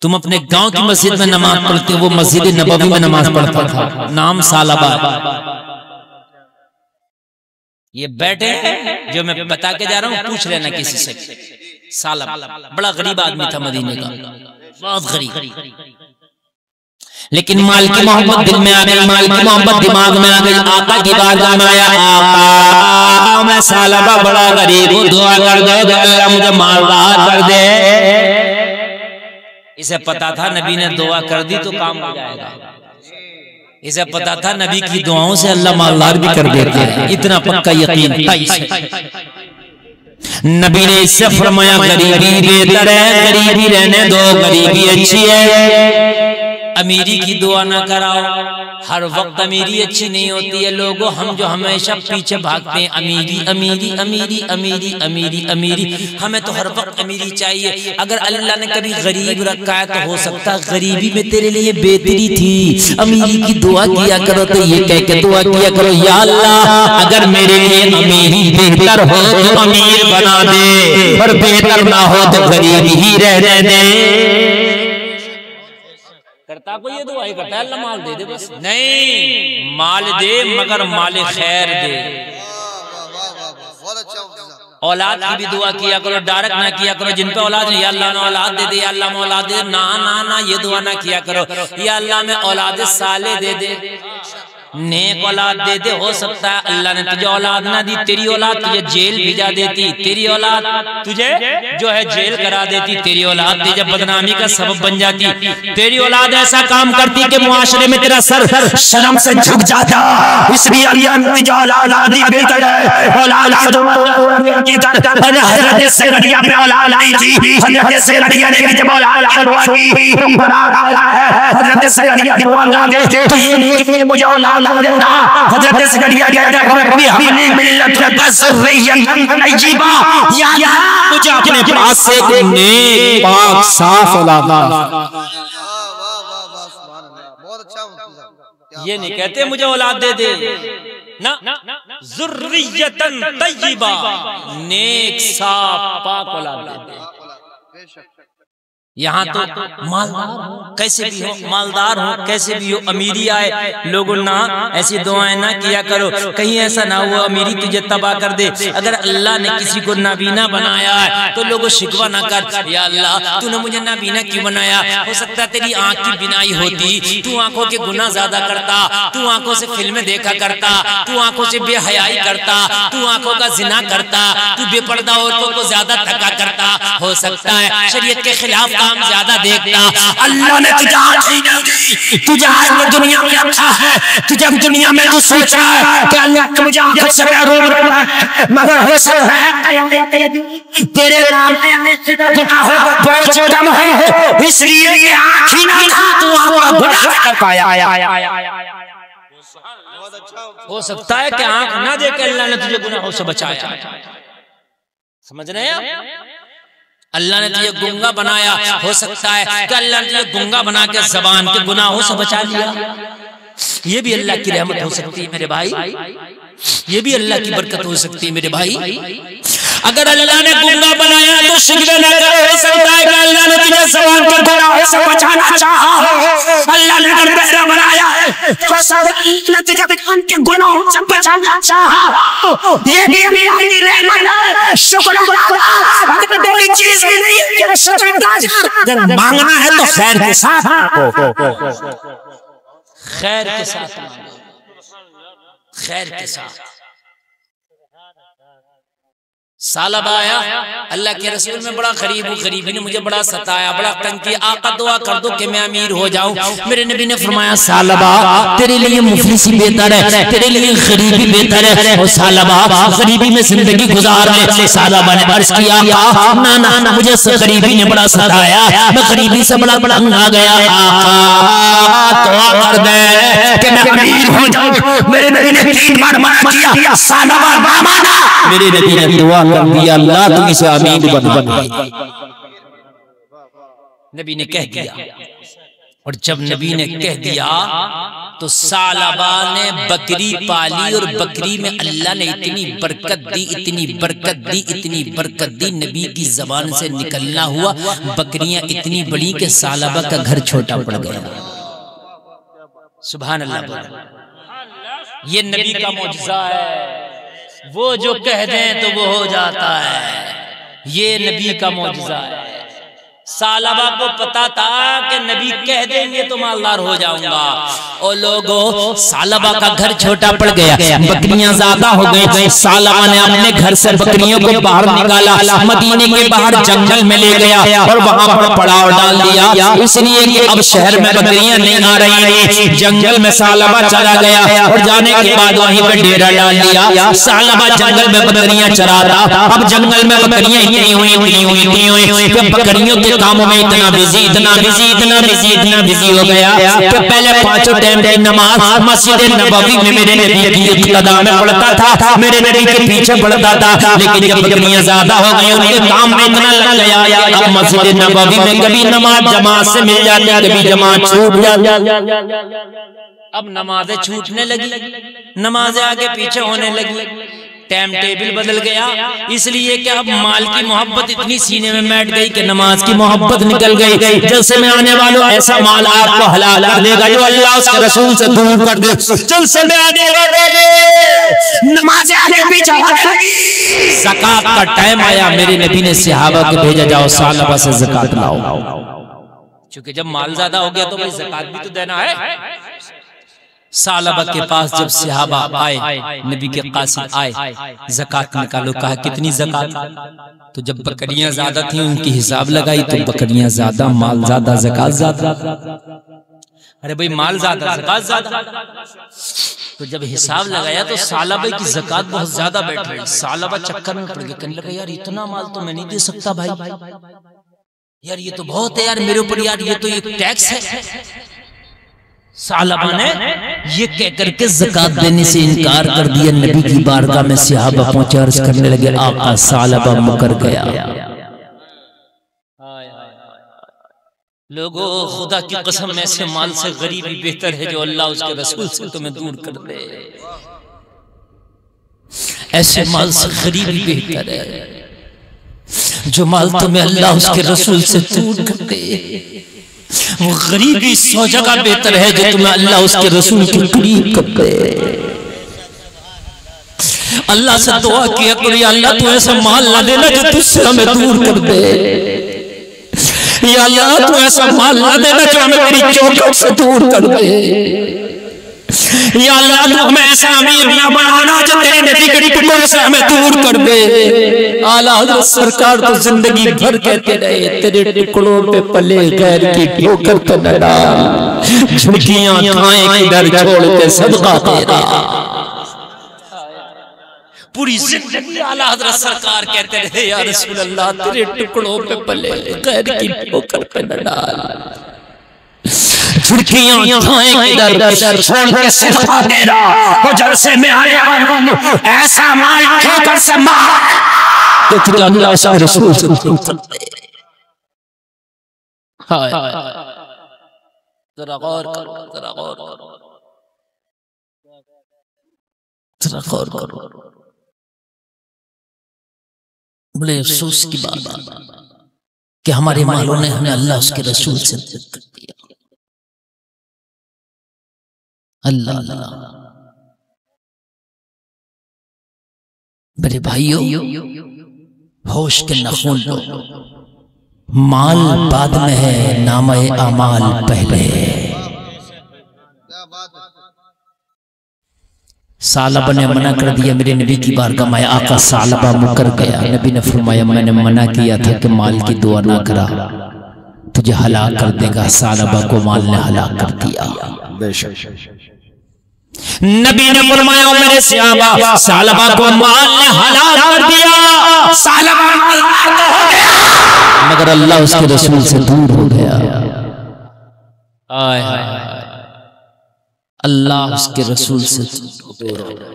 तुम अपने गांव की मस्जिद में नमाज पढ़ते हो, वो मस्जिद नबवी में नमाज पढ़ता था, नाम सालबा। ये बैठे हैं जो मैं बता के जा रहा हूँ, पूछ लेना किसी से। सालब बड़ा गरीब आदमी था मदीने का, बहुत गरीब, लेकिन माल की मोहब्बत दिल में आ गई, माल की मोहब्बत दिमाग में आ गई। आका की बारगाह में आया, आका मैं सालबा बड़ा गरीब हूँ, दुआ कर दे अल्लाह मुझे मालदार कर दे। इसे पता था नबी ने दुआ कर दी तो काम हो जाएगा, इसे पता था नबी की दुआओं से अल्लाह मालदार भी कर देता है, इतना पक्का यकीन था इसे। नबी ने इससे फरमाया गरीबी बेहतर है, गरीबी रहने दो, गरीबी अच्छी है, अमीरी की दुआ ना कराओ। हर वक्त अमीरी अच्छी नहीं होती है लोगों, हम जो हमेशा पीछे भागते हैं अमीरी अमीरी अमीरी अमीरी अमीरी अमीरी, हमें तो हर वक्त अमीरी चाहिए। अगर अल्लाह ने कभी गरीब रखा है तो हो सकता है गरीबी में तेरे लिए बेहतरी थी। अमीरी की दुआ किया करो तो ये कह के दुआ किया करो, या अल्लाह अगर मेरे लिए अमीरी बेहतर हो तो अमीर बना दे, और बेहतर ना हो तो गरीब ही रहने दे। करता को ये दुआ ही करता है, अल्लाह माल दे दे बस, नहीं माल दे मगर माल खैर दे। औलाद की भी दुआ किया करो, डायरेक्ट ना किया करो जिन पे औलाद नहीं, या अल्लाह ने औलाद दे दे, या अल्लाह में औलाद दे दे, ना ना ना ये दुआ ना किया करो, या अल्लाह में औलाद साले दे दे, नेक औलाद दे दे। हो सकता है अल्लाह ने तुझे औलाद ना दी, तेरी औलाद तुझे जेल भेजा देती, तेरी औलाद तुझे जो है जेल करा देती, तेरी औलाद तुझे बदनामी का सबब बन जाती, तेरी औलाद ऐसा काम करती कि मुआशरे में तेरा सर शर्म से झुक जाता। इसलिए अल्लाह ने तुझे औलाद दी बेहतर है, औलाद की तरह हज़रत सैयदिया पे औलाद आई थी, हज़रत सैयदिया ने जब औलाद हज़रत सैयदिया ने औलाद तो ये मुझे औलाद हज़रत सैयदिया मुझे अपने पास से नेक पाक साफ औलाद, ये नहीं कहते मुझे औलाद दे दे ना, ज़ुर्रियतन तय्यिबा, नेक साफ पाक औलाद दे दे। यहाँ तो मालदार हो कैसे भी हो, मालदार हो कैसे भी हो, अमीरी आए लोगों ना ऐसी दुआएं ना किया करो, कहीं ऐसा ना हुआ अमीरी तुझे तबाह कर दे। अगर अल्लाह ने किसी को नाबीना बनाया है तो लोगों शिकवा ना कर, या अल्लाह तूने मुझे नाबीना क्यों बनाया, हो सकता तेरी आंख की बिनाई होती, तू आंखों के गुनाह ज्यादा करता, तू आंखों से फिल्में देखा करता, तू आंखों से बेहयाई करता, तू आंखों का जिना करता, तू बेपर्दा औरतों को ज्यादा थका करता, हो सकता है शरीयत के खिलाफ काम ज्यादा देखता। अल्लाह ने तुझे आज दुनिया में रखा है, तुझे दुनिया में तो सोचा है कि अल्लाह मुझे आंखों से महरूम रखा है, मगर हो सकता है तेरे नाम गुनाहों का बोझ कम है, इसलिए ये आँख ही ना था तू आपका गुनाह कर पाया। हो सकता है कि आंख ना देके अल्लाह ने तुझे गुनाहों से बचाया, समझ रहे हैं? अल्लाह ने तुझे गूंगा बनाया, हो सकता है कि अल्लाह ने तुझे गूंगा बना के जबान के गुनाहों से बचा लिया। ये भी अल्लाह की रहमत हो सकती है मेरे भाई, ये भी अल्लाह की बरकत हो सकती है मेरे भाई। अगर अल्लाह ने गूंगा बनाया तो शिकवे न करो, हो सकता है कि अल्लाह ने तुझे जबान के गुनाहों से बचाना चाहा हो। अल्लाह ने अगर बहरा बनाया है तो अल्लाह तुझे कान के गुनाहों से बचाना चाहा हो। ये भी अल्लाह की रहमत है, शुक्र अगर कोई चीज भी नहीं है कि शुक्र मांगना है तो खैर के साथ, खैर के साथ, खैर के साथ। सालब आया, अल्लाह के रसूल में बड़ा गरीब हूँ, गरीबी ने मुझे बड़ा सताया, बड़ा तंग किया, आका दुआ कर दो कि मैं अमीर हो जाऊं। मेरे नबी ने फरमाया सालबा तेरे लिए मुफलिसी बेहतर है, तेरे लिए गरीबी बेहतर है। और सालबा गरीबी में जिंदगी गुजार ले। सालबा ने अर्ज किया ना ना ना मुझे गरीबी ने बड़ा सताया, मैं गरीबी से बड़ा तंग आ गया, दुआ कर दे कि मैं अमीर हो जाऊं। मेरे नबी ने 3 बार मना किया, सालबा ना माना, मेरे नबी ने दुआ कर दिया अल्लाह तू इसे अमीर बना। नबी ने कह दिया, और जब नबी ने कह दिया तो सालबा ने बकरी पाली, और बकरी में अल्लाह ने इतनी बरकत दी, इतनी बरकत दी, इतनी बरकत दी, नबी की जबान से निकलना हुआ बकरियां इतनी बड़ी कि सालबा का घर छोटा पड़ गया। सुभान अल्लाह, ये नबी का मौजज़ा है। वो जो कह दें तो वो हो जाता है। ये नबी का मौजज़ा है। सालबा को पता था कि नबी कह देंगे तो मालदार हो जाऊंगा। और लोगों, सालबा का घर छोटा पड़ गया, बकरियां ज्यादा हो गई। सालबा ने अपने घर से बकरियों को बाहर निकाला, मदीने के बाहर जंगल में ले गया और वहां पर पड़ाव डाल दिया, इसलिए कि अब शहर में बकरियां नहीं आ रही हैं। जंगल में सालबा चला गया और जाने के बाद वहीं पर डेरा डाल दिया। सालबा जंगल में बकरियां चरा रहा। अब जंगल में बकरियां इतनी हुई कि बकरियों के कामों में इतना बिजी हो गया कि पहले 5 टाइम की नमाज मस्जिद नबवी में मेरे नबी की कदम में पढ़ता था, मेरे नबी के पीछे पढ़ता था। लेकिन जब बकरियां ज्यादा हो गई, उनके काम में इतना लग गया, अब मस्जिद नबवी में कभी नमाज जमात से मिल जाती, कभी जमात छूट जाती। अब नमाजें छूटने लगी, नमाजें आगे पीछे होने लगी, टाइम टेबल बदल गया। इसलिए कि अब माल की मोहब्बत इतनी सीने में बैठ गई कि नमाज की मोहब्बत निकल गई। जलसे में आने वालों ऐसा माल आपको हलाल कर देगा जो अल्लाह उसके रसूल से दूर कर दे। जलसे में आने वाले नमाज आगे पीछे, ज़कात का टाइम आया, मेरे नबी ने सहाबा को भेजा, जाओ सालबा से ज़कात लाओ। क्योंकि जब माल ज्यादा हो गया तो भाई ज़कात भी तो देना है। सालबा के पास जब सहाबा आए, नबी के कासिद आए, ज़कात निकालो, कहा कितनी ज़कात? तो जब बकरियां ज्यादा थी उनकी हिसाब लगाई तो बकरियां ज्यादा, माल ज्यादा, ज़कात ज्यादा। अरे भाई माल ज्यादा ज़कात ज्यादा। तो जब हिसाब लगाया तो सालबा की ज़कात बहुत ज्यादा बैठ रही। सालबा चक्कर में पड़ गया, कहने लगा यार इतना माल तो मैं नहीं दे सकता भाई, यार ये तो बहुत है यार मेरे ऊपर, यार ये तो एक टैक्स है। सालबा ने ये कहकर के ज़कात देने से इनकार कर दिया। नबी की बारगाह में सहाबा पहुंचे, अर्ज करने लगे आका सालबा मुकर गया। लोगों, खुदा की कसम ऐसे माल से गरीबी बेहतर है जो अल्लाह उसके रसूल से तुम्हें दूर कर दे। ऐसे माल से गरीबी बेहतर है जो माल तुम्हें अल्लाह उसके रसूल से दूर कर दे। वो गरीबी 100 जगह बेहतर है जो तुम्हें अल्लाह उसके रसूल के करीब कर दे। अल्लाह से दुआ किया करो, अल्लाह तू ऐसा माल ना देना जो तुझसे हमें दूर कर दे। या अल्लाह तू ऐसा माल ना देना जो हमें तेरी चौखट से दूर कर दे। या अल्लाह तू हमें ऐसा अमीर ना बनाना जो तेरे नबी के टुकड़े से हमें दूर कर दे। आला हज़रत सरकार तो जिंदगी भर कहते रहे तेरे टुकड़ों पे पले गैर की ठोकर तो न डाल, झुर्कियां खाएं किधर छोड़ के सदका तेरा। पूरी जिंदगी आला हज़रत सरकार कहते रहे या रसूल अल्लाह तेरे टुकड़ों पे पले गैर की ठोकर पे न डाल, झुर्कियां खाएं किधर छोड़ के सदका तेरा। हुजर से मैं आया हूं ऐसा माल ठोकर से मार तो अल्लाह से रसूल से हाय। जरा गौर करो, जरा गौर करो, जरा गौर करो। बड़े अफसोस की बात कि हमारे मालों ने हमें अल्लाह उसके रसूल से दूर कर दिया। अल्लाह अल्लाह। मेरे भाइयों, होश के नखून लो, माल बाद में है, नामे अमाल पहले है। सालबा ने मना कर दिया, मेरे नबी की बारगाह में आका सालबा मुकर गया। नबी ने फरमाया मैंने मना किया था कि माल की दुआ ना करा, तुझे हलाक कर देगा। सालबा को माल ने हलाक कर दिया। नबी ने फरमाया मेरे सहाबा सालबा को माल ने हलाक कर दिया। सालबा हलाक हो गया मगर अल्लाह उसके रसूल से दूर हो गया। आय अल्लाह उसके रसूल से दूर हो गया।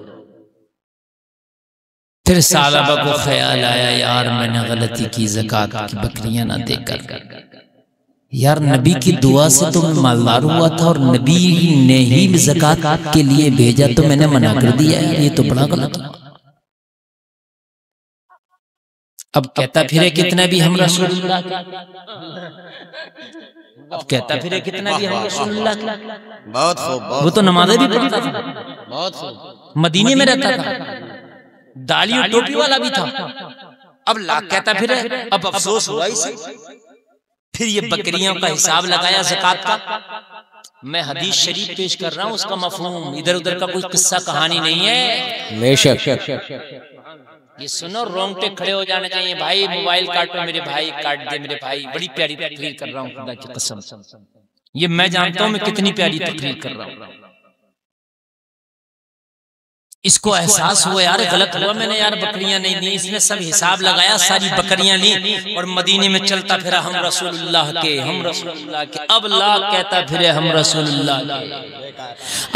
फिर सालबा को ख्याल आया यार मैंने गलती की, ज़कात की बकरियां ना देकर। यार नबी की दुआ से तो मैं मालदार हुआ था और नबी ने ही ज़कात के लिए भेजा तो मैंने मना कर दिया। यार ये तो बड़ा गलत हुआ। अब कहता फिरे कितना भी हम रसूलुल्लाह, अब कहता फिरे कितना भी हम रसूलुल्लाह, बहुत खूब। वो तो नमाज़ें भी पढ़ता था, बहुत खूब, मदीने में रहता था, दाढ़ी और टोपी वाला भी था। अब लाख कहता फिर अब अफसोस हुआ इसे। फिर ये बकरियों का हिसाब लगाया ज़कात का। मैं हदीस शरीफ पेश कर रहा हूँ, उसका मफहूम, इधर उधर का कोई किस्सा कहानी नहीं है। ये सुनो, रोंगटे खड़े हो जाने चाहिए। भाई मोबाइल काटो मेरे भाई, काट दे मेरे भाई। बड़ी प्यारी तकरीर कर रहा हूँ खुदा की कसम। ये मैं जानता हूँ मैं कितनी प्यारी तकरीर कर रहा हूँ। इसको एहसास हुआ यार गलत हुआ मैंने यार बकरियां नहीं दी। इसने सब हिसाब लगाया, सारी बकरियां ली और मदीने में चलता फिरा हम रसूलुल्लाह के, हम रसूलुल्लाह के। अब ला कहता फिरे हम रसूलुल्लाह के।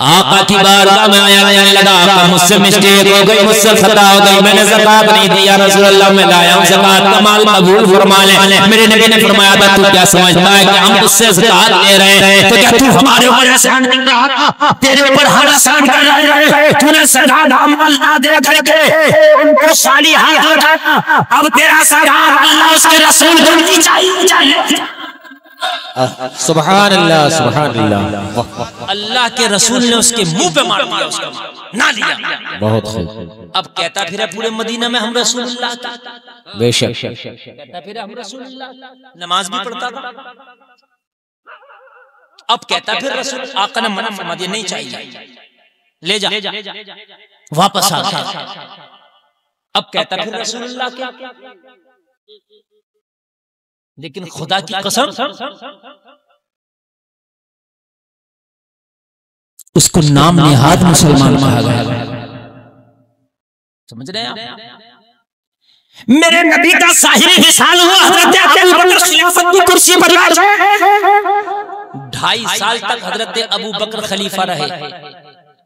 आका की बारगाह में आया लगा, आका मुझसे मिस्टेक हो गई, मुझसे खता हो गई, मैंने ज़कात नहीं दी या रसूलुल्लाह, मैं लाया हूं ज़कात का माल, कबूल फरमा ले। मेरे नबी ने फरमाया था तू क्या समझता है कि हम तुझसे ज़कात ले रहे हैं तो क्या तू हमारे ऊपर एहसान कर रहा था? तेरे ऊपर हम एहसान कर रहे हैं। तूने ज़कात अमल ना दे करके उनको सालिहात लगा, अब तेरा ज़कात अल्लाह उसके रसूल को नहीं चाहिए। सुभान अल्लाह, सुभान अल्लाह। अल्लाह के रसूल ने उसके मुंह पे मार दिया, उसका ना लिया। बहुत खूब। अब कहता फिर पूरे मदीना में हम रसूलुल्लाह का, बेशक कहता फिर हम रसूलुल्लाह, नमाज भी पढ़ता था। अब कहता फिर रसूल, आका ने मना फरमा दिया नहीं चाहिए, ले जा वापस आ। अब कहता फिर रसूलुल्लाह क्या, लेकिन खुदा की कसम उसको नाम नेहाद मुसलमान कहा गया। समझ रहे हैं आप? मेरे नबी का ज़ाहिरी हिसाल हुआ, हज़रत अबू बकर खिलाफत की कुर्सी पर बैठे। 2.5 साल तक हज़रत अबू बकर खलीफा रहे।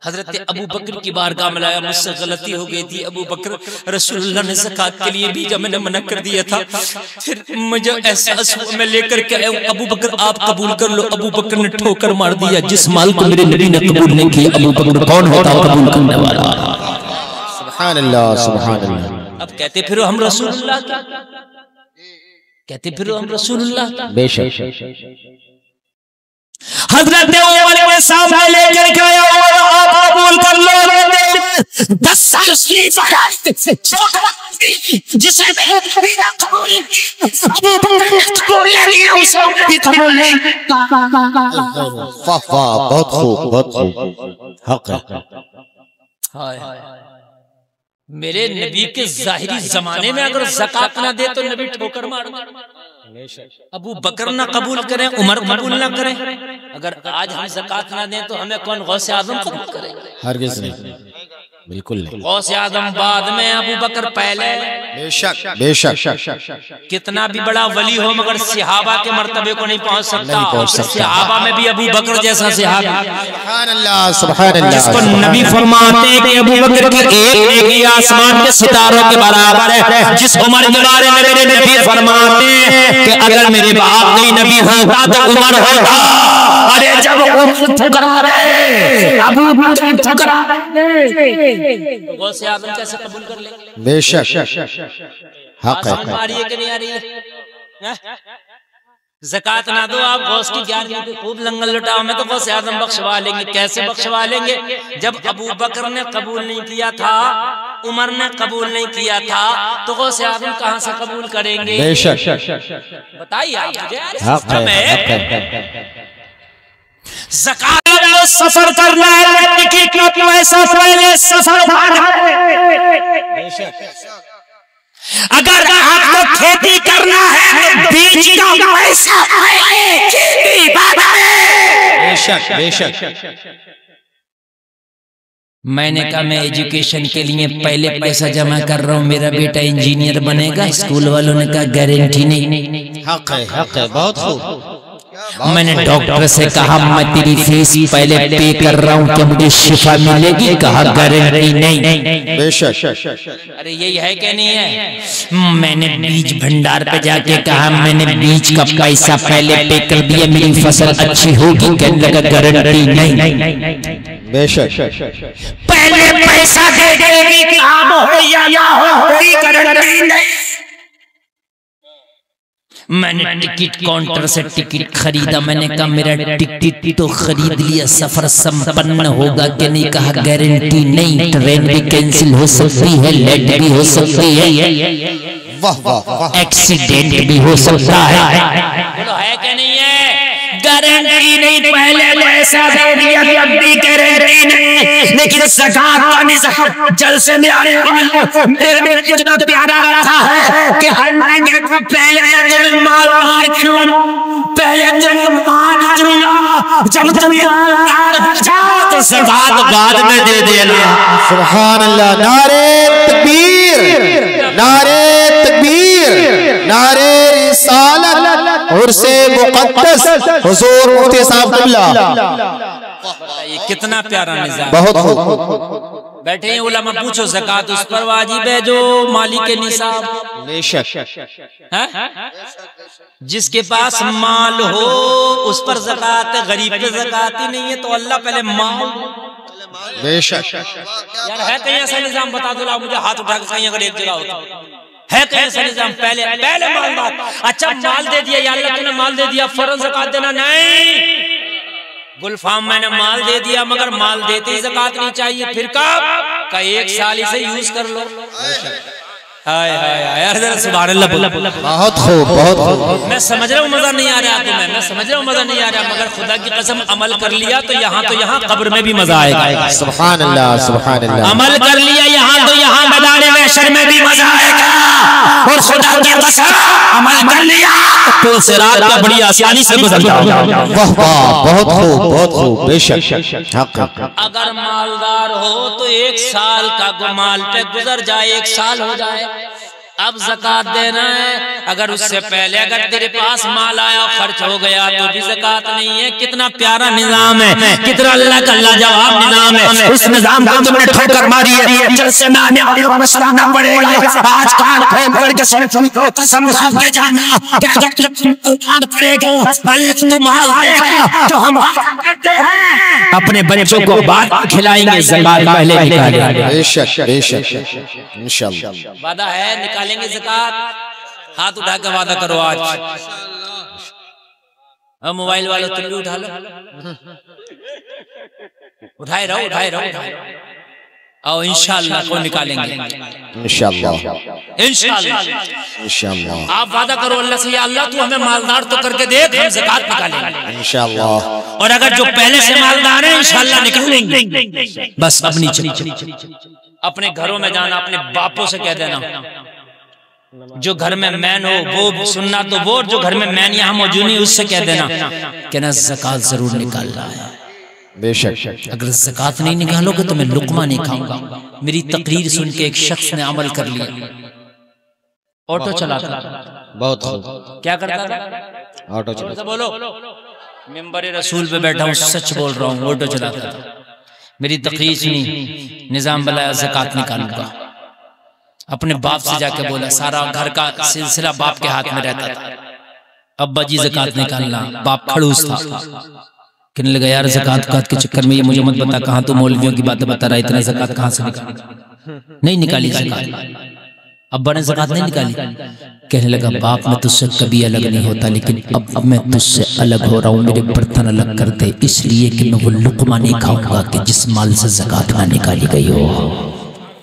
हज़रत अबू बकर की बारगाह में लाया, मुझसे गलती हो गई थी अबू बकर, रसूलुल्लाह ने ज़कात के लिए भेजा, मैंने मना कर दिया था। फिर मुझे एहसास हुआ, मैं लेकर के आया, अबू बकर आप कबूल कर लो। अबू बकर ने ठोकर मार दिया, जिस माल को मेरे नबी ने कबूल नहीं किया, अबू बकर कौन होता है कबूल करने वाला? सुभान अल्लाह, सुभान अल्लाह। अब कहते फिर हम रसूलुल्लाह का, कहते फिर हम रसूलुल्लाह का। बेशक हज़रत उमर के सामने लेकर के आया, आप कबूल कर लो। 10 साल उसकी जिसे बहुत खूब, बहुत खूब। हक है। मेरे नबी के ज़ाहिरी जमाने में अगर ज़कात ना दे तो नबी ठोकर मार। अबू बकर ना कबूल करें, उमर कबूल ना करें, अगर आज हम ज़कात ना दें तो हमें कौन गौसे आज़म कबूल करेगा? हरगिज़ नहीं, बिल्कुल नहीं। गौसे आज़म बाद में, अबू बकर पहले। बेशक बेशक। कितना भी बड़ा वली हो मगर सहाबा के मर्तबे को नहीं पहुंच सकता। सहाबा में भी अबू बकर जैसा सहाबी। सुभान अल्लाह, सुभान अल्लाह। जिसको नबी फरमाते हैं कि अबू बकर की एक नेकी आसमान के सितारों के बराबर है। जिस उमर के बारे में मेरे नबी फरमाते हैं कि अगर मेरे बाप नहीं नबी होता तो उमर होता। अरे जब उमर ठुकरा रहे, अबू बकर ठुकरा रहे, गौसे आज़म कैसे कबूल कर लेंगे? बेशक हक है। आ रही है कि नहीं आ रही है? ज़कात ना दो आप, गौस की ज्ञान की खूब लंगर लुटाओ, मैं तो गौसे आज़म बख्शवा लेंगे। कैसे बख्शवा लेंगे? जब अबू बकर ने कबूल नहीं किया था, उमर ने कबूल नहीं किया था, तो गौसे आज़म कहाँ से कबूल करेंगे? बेशक बताइए आप मुझे। ज़कात सफर करना है, टिकट का पैसा पहले सफर अगर आपको खेती करना है तो बीज का पैसा बेशक बेशक। मैंने कहा मैं एजुकेशन के लिए पहले पैसा जमा कर रहा हूँ, मेरा बेटा इंजीनियर बनेगा। स्कूल वालों ने कहा गारंटी नहीं। हक है, बहुत खूब। मैंने डॉक्टर से कहा मैं तेरी फीस पहले पे कर रहा हूँ, क्या मुझे शिफा मिलेगी? कहा गारंटी नहीं। बेशक। अरे यही है क्या नहीं है? मैंने बीज भंडार पे जाके कहा मैंने बीज का पैसा पहले पे कर दिया, मेरी फसल अच्छी होगी? कहने लगा गारंटी नहीं। बेशक। पहले पैसा दे देगी काम हो या ना हो, गारंटी नहीं। मैंने टिकट काउंटर से टिकट खरीदा, मैंने कहा मेरा टिकट तो खरीद लिया, सफर संपन्न होगा कि नहीं, कहा गारंटी नहीं, ट्रेन भी कैंसिल हो सकती है, लेट भी हो सकती है, वाह वाह वाह, एक्सीडेंट भी हो सकता है। बोलो है कि नहीं है? गारंटी नहीं, पहले तो ऐसा दे दिया कि अब भी गारंटी नहीं, लेकिन ज़कात का निज़ाम जल से मेरे इतना प्यारा रहा है कि हर महीने को पहले माल दूंगा, जब तुम तो ज़कात बाद में दे देना। सुभान अल्लाह, नारे तकबीर, नारे तकबीर, नारे रिसालत, उर्से मुक़द्दस हुज़ूर मुफ्ती साहब क़िबला। ये कितना प्यारा निज़ाम, बहुत खूब। बैठे हैं उलमा, पूछो ज़कात उस पर वाजिब है जो मालिक निसाब, बेशक है? जिसके पास माल हो उस पर ज़कात है, गरीब पे ज़कात ही नहीं है, तो अल्लाह पहले माल। बेशक यार है कहीं ऐसा निज़ाम? बता दो मुझे, हाथ उठा के कहीं अगर एक जगह होता है कहीं ऐसा निज़ाम? पहले मालदार, अच्छा माल दे दिया, या अल्लाह तूने माल दे दिया, फौरन ज़कात देना नहीं। गुलफाम मैंने माल दे दिया मगर माल देते ही ज़कात नहीं चाहिए, फिर कब? का एक साल इसे यूज कर लो। हाय हाय यार, जरा सुभान अल्लाह बोला। बहुत खूब, बहुत खूब। मैं समझ रहा हूँ मजा नहीं आ रहा तुम्हें, मैं समझ रहा हूँ मजा नहीं आ रहा, मगर खुदा की कसम अमल कर लिया तो यहाँ कब्र में भी मजा आएगा। सुभान अल्लाह, सुभान अल्लाह। अमल कर लिया यहाँ तो यहाँ मैदान महशर में भी मजा आएगा, और खुदा की कसम अमल कर लिया तो सिरात का बड़ी आसानी से गुजर जाओगे। वाह वाह, बहुत खूब, बहुत खूब। बेशक अगर मालदार हो तो एक साल का माल पे गुजर जाए, एक साल हो जाए, अब ज़कात देना है। अगर उससे पहले अगर तेरे पास माल आया खर्च हो गया तो भी ज़कात नहीं है। कितना प्यारा निज़ाम है, कितना अल्लाह का लाजवाब निज़ाम है। उस निज़ाम को तुमने ठोकर मारी है, जल से मैं सलाना पड़ेगा। आज कान खोल करके सुन तुमको कसम खा के जाना पड़ेगा, तुम आएगा तो हम अपने बच्चों को बाद खिलाएंगे, ज़कात पहले निकालेंगे। बेशक बेशक, इंशाअल्लाह वादा है निकालेंगे ज़कात। हाथ उठा के वादा करो आज। अब मोबाइल वालों तुम भी उठा लो, उठाए रहो। और इंशाअल्लाह को निकालेंगे, इंशाअल्लाह इंशाअल्लाह। आप वादा करो अल्लाह से, या अल्लाह तू हमें मालदार तो करके देख, हम ज़कात निकालेंगे इंशाअल्लाह। और अगर जो पहले से मालदार है इंशाअल्लाह निकालेंगे। बस अपनी अपने घरों में जाना, अपने बापों से कह देना, जो घर में मैन हो वो सुनना, तो वो जो घर में मैन यहाँ मौजूद नहीं उससे कह देना कि ना ज़कात जरूर निकालना है। बेशक अगर ज़कात नहीं निकालोगे तो मैं लुकमा नहीं खाऊंगा। मेरी तकरीर सुन के एक शख्स ने अमल कर लिया, ऑटो चलाता, बहुत खूब। क्या करता था? ऑटो चलाता। बोलो, मिंबर रसूल पे बैठा हूँ, सच बोल रहा हूँ, ऑटो चलाता था। मेरी तकरीर सुनी, निज़ाम बनाया ज़कात निकालूंगा। अपने बाप से जाके बोला, सारा घर का सिलसिला बाप के हाथ में रहता था। अब्बा जी ज़कात निकालना, बाप खड़ूस था। कहने लगा यार ज़कात के चक्कर में ये मुझे मत बता, कहाँ तो मौलवियों की बातें बता रहा है, इतना ज़कात कहाँ से निकाली? नहीं निकाली ज़कात। अब्बा ने ज़कात नहीं निकाली। कहने लगा बाप मैं तुझसे कभी अलग नहीं होता, लेकिन अब मैं तुझसे अलग हो रहा हूँ, मेरे बर्तन अलग कर दे, इसलिए कि मैं वो लुकमा नहीं खाऊंगा कि जिस माल से ज़कात ना निकाली गई हो।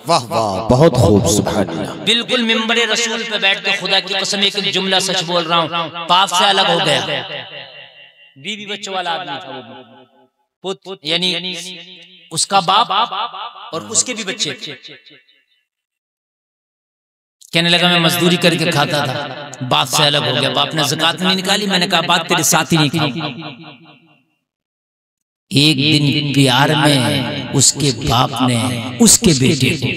वाह वाह, बहुत खूब, सुभान अल्लाह। बिल्कुल मिंबर रसूल पे बैठ के खुदा की कसम एक जुमला सच बोल रहा हूँ, बाप से अलग हो गया। बीवी बच्चों वाला आदमी था वो, पुत यानी उसका बाप और उसके भी बच्चे। कहने लगा मैं मजदूरी करके खाता था, बाप से अलग हो गया, बाप ने ज़कात नहीं निकाली। मैंने कहा बात तेरे साथ ही नहीं खाऊंगा। एक दिन प्यार में उसके बाप ने उसके बेटे को,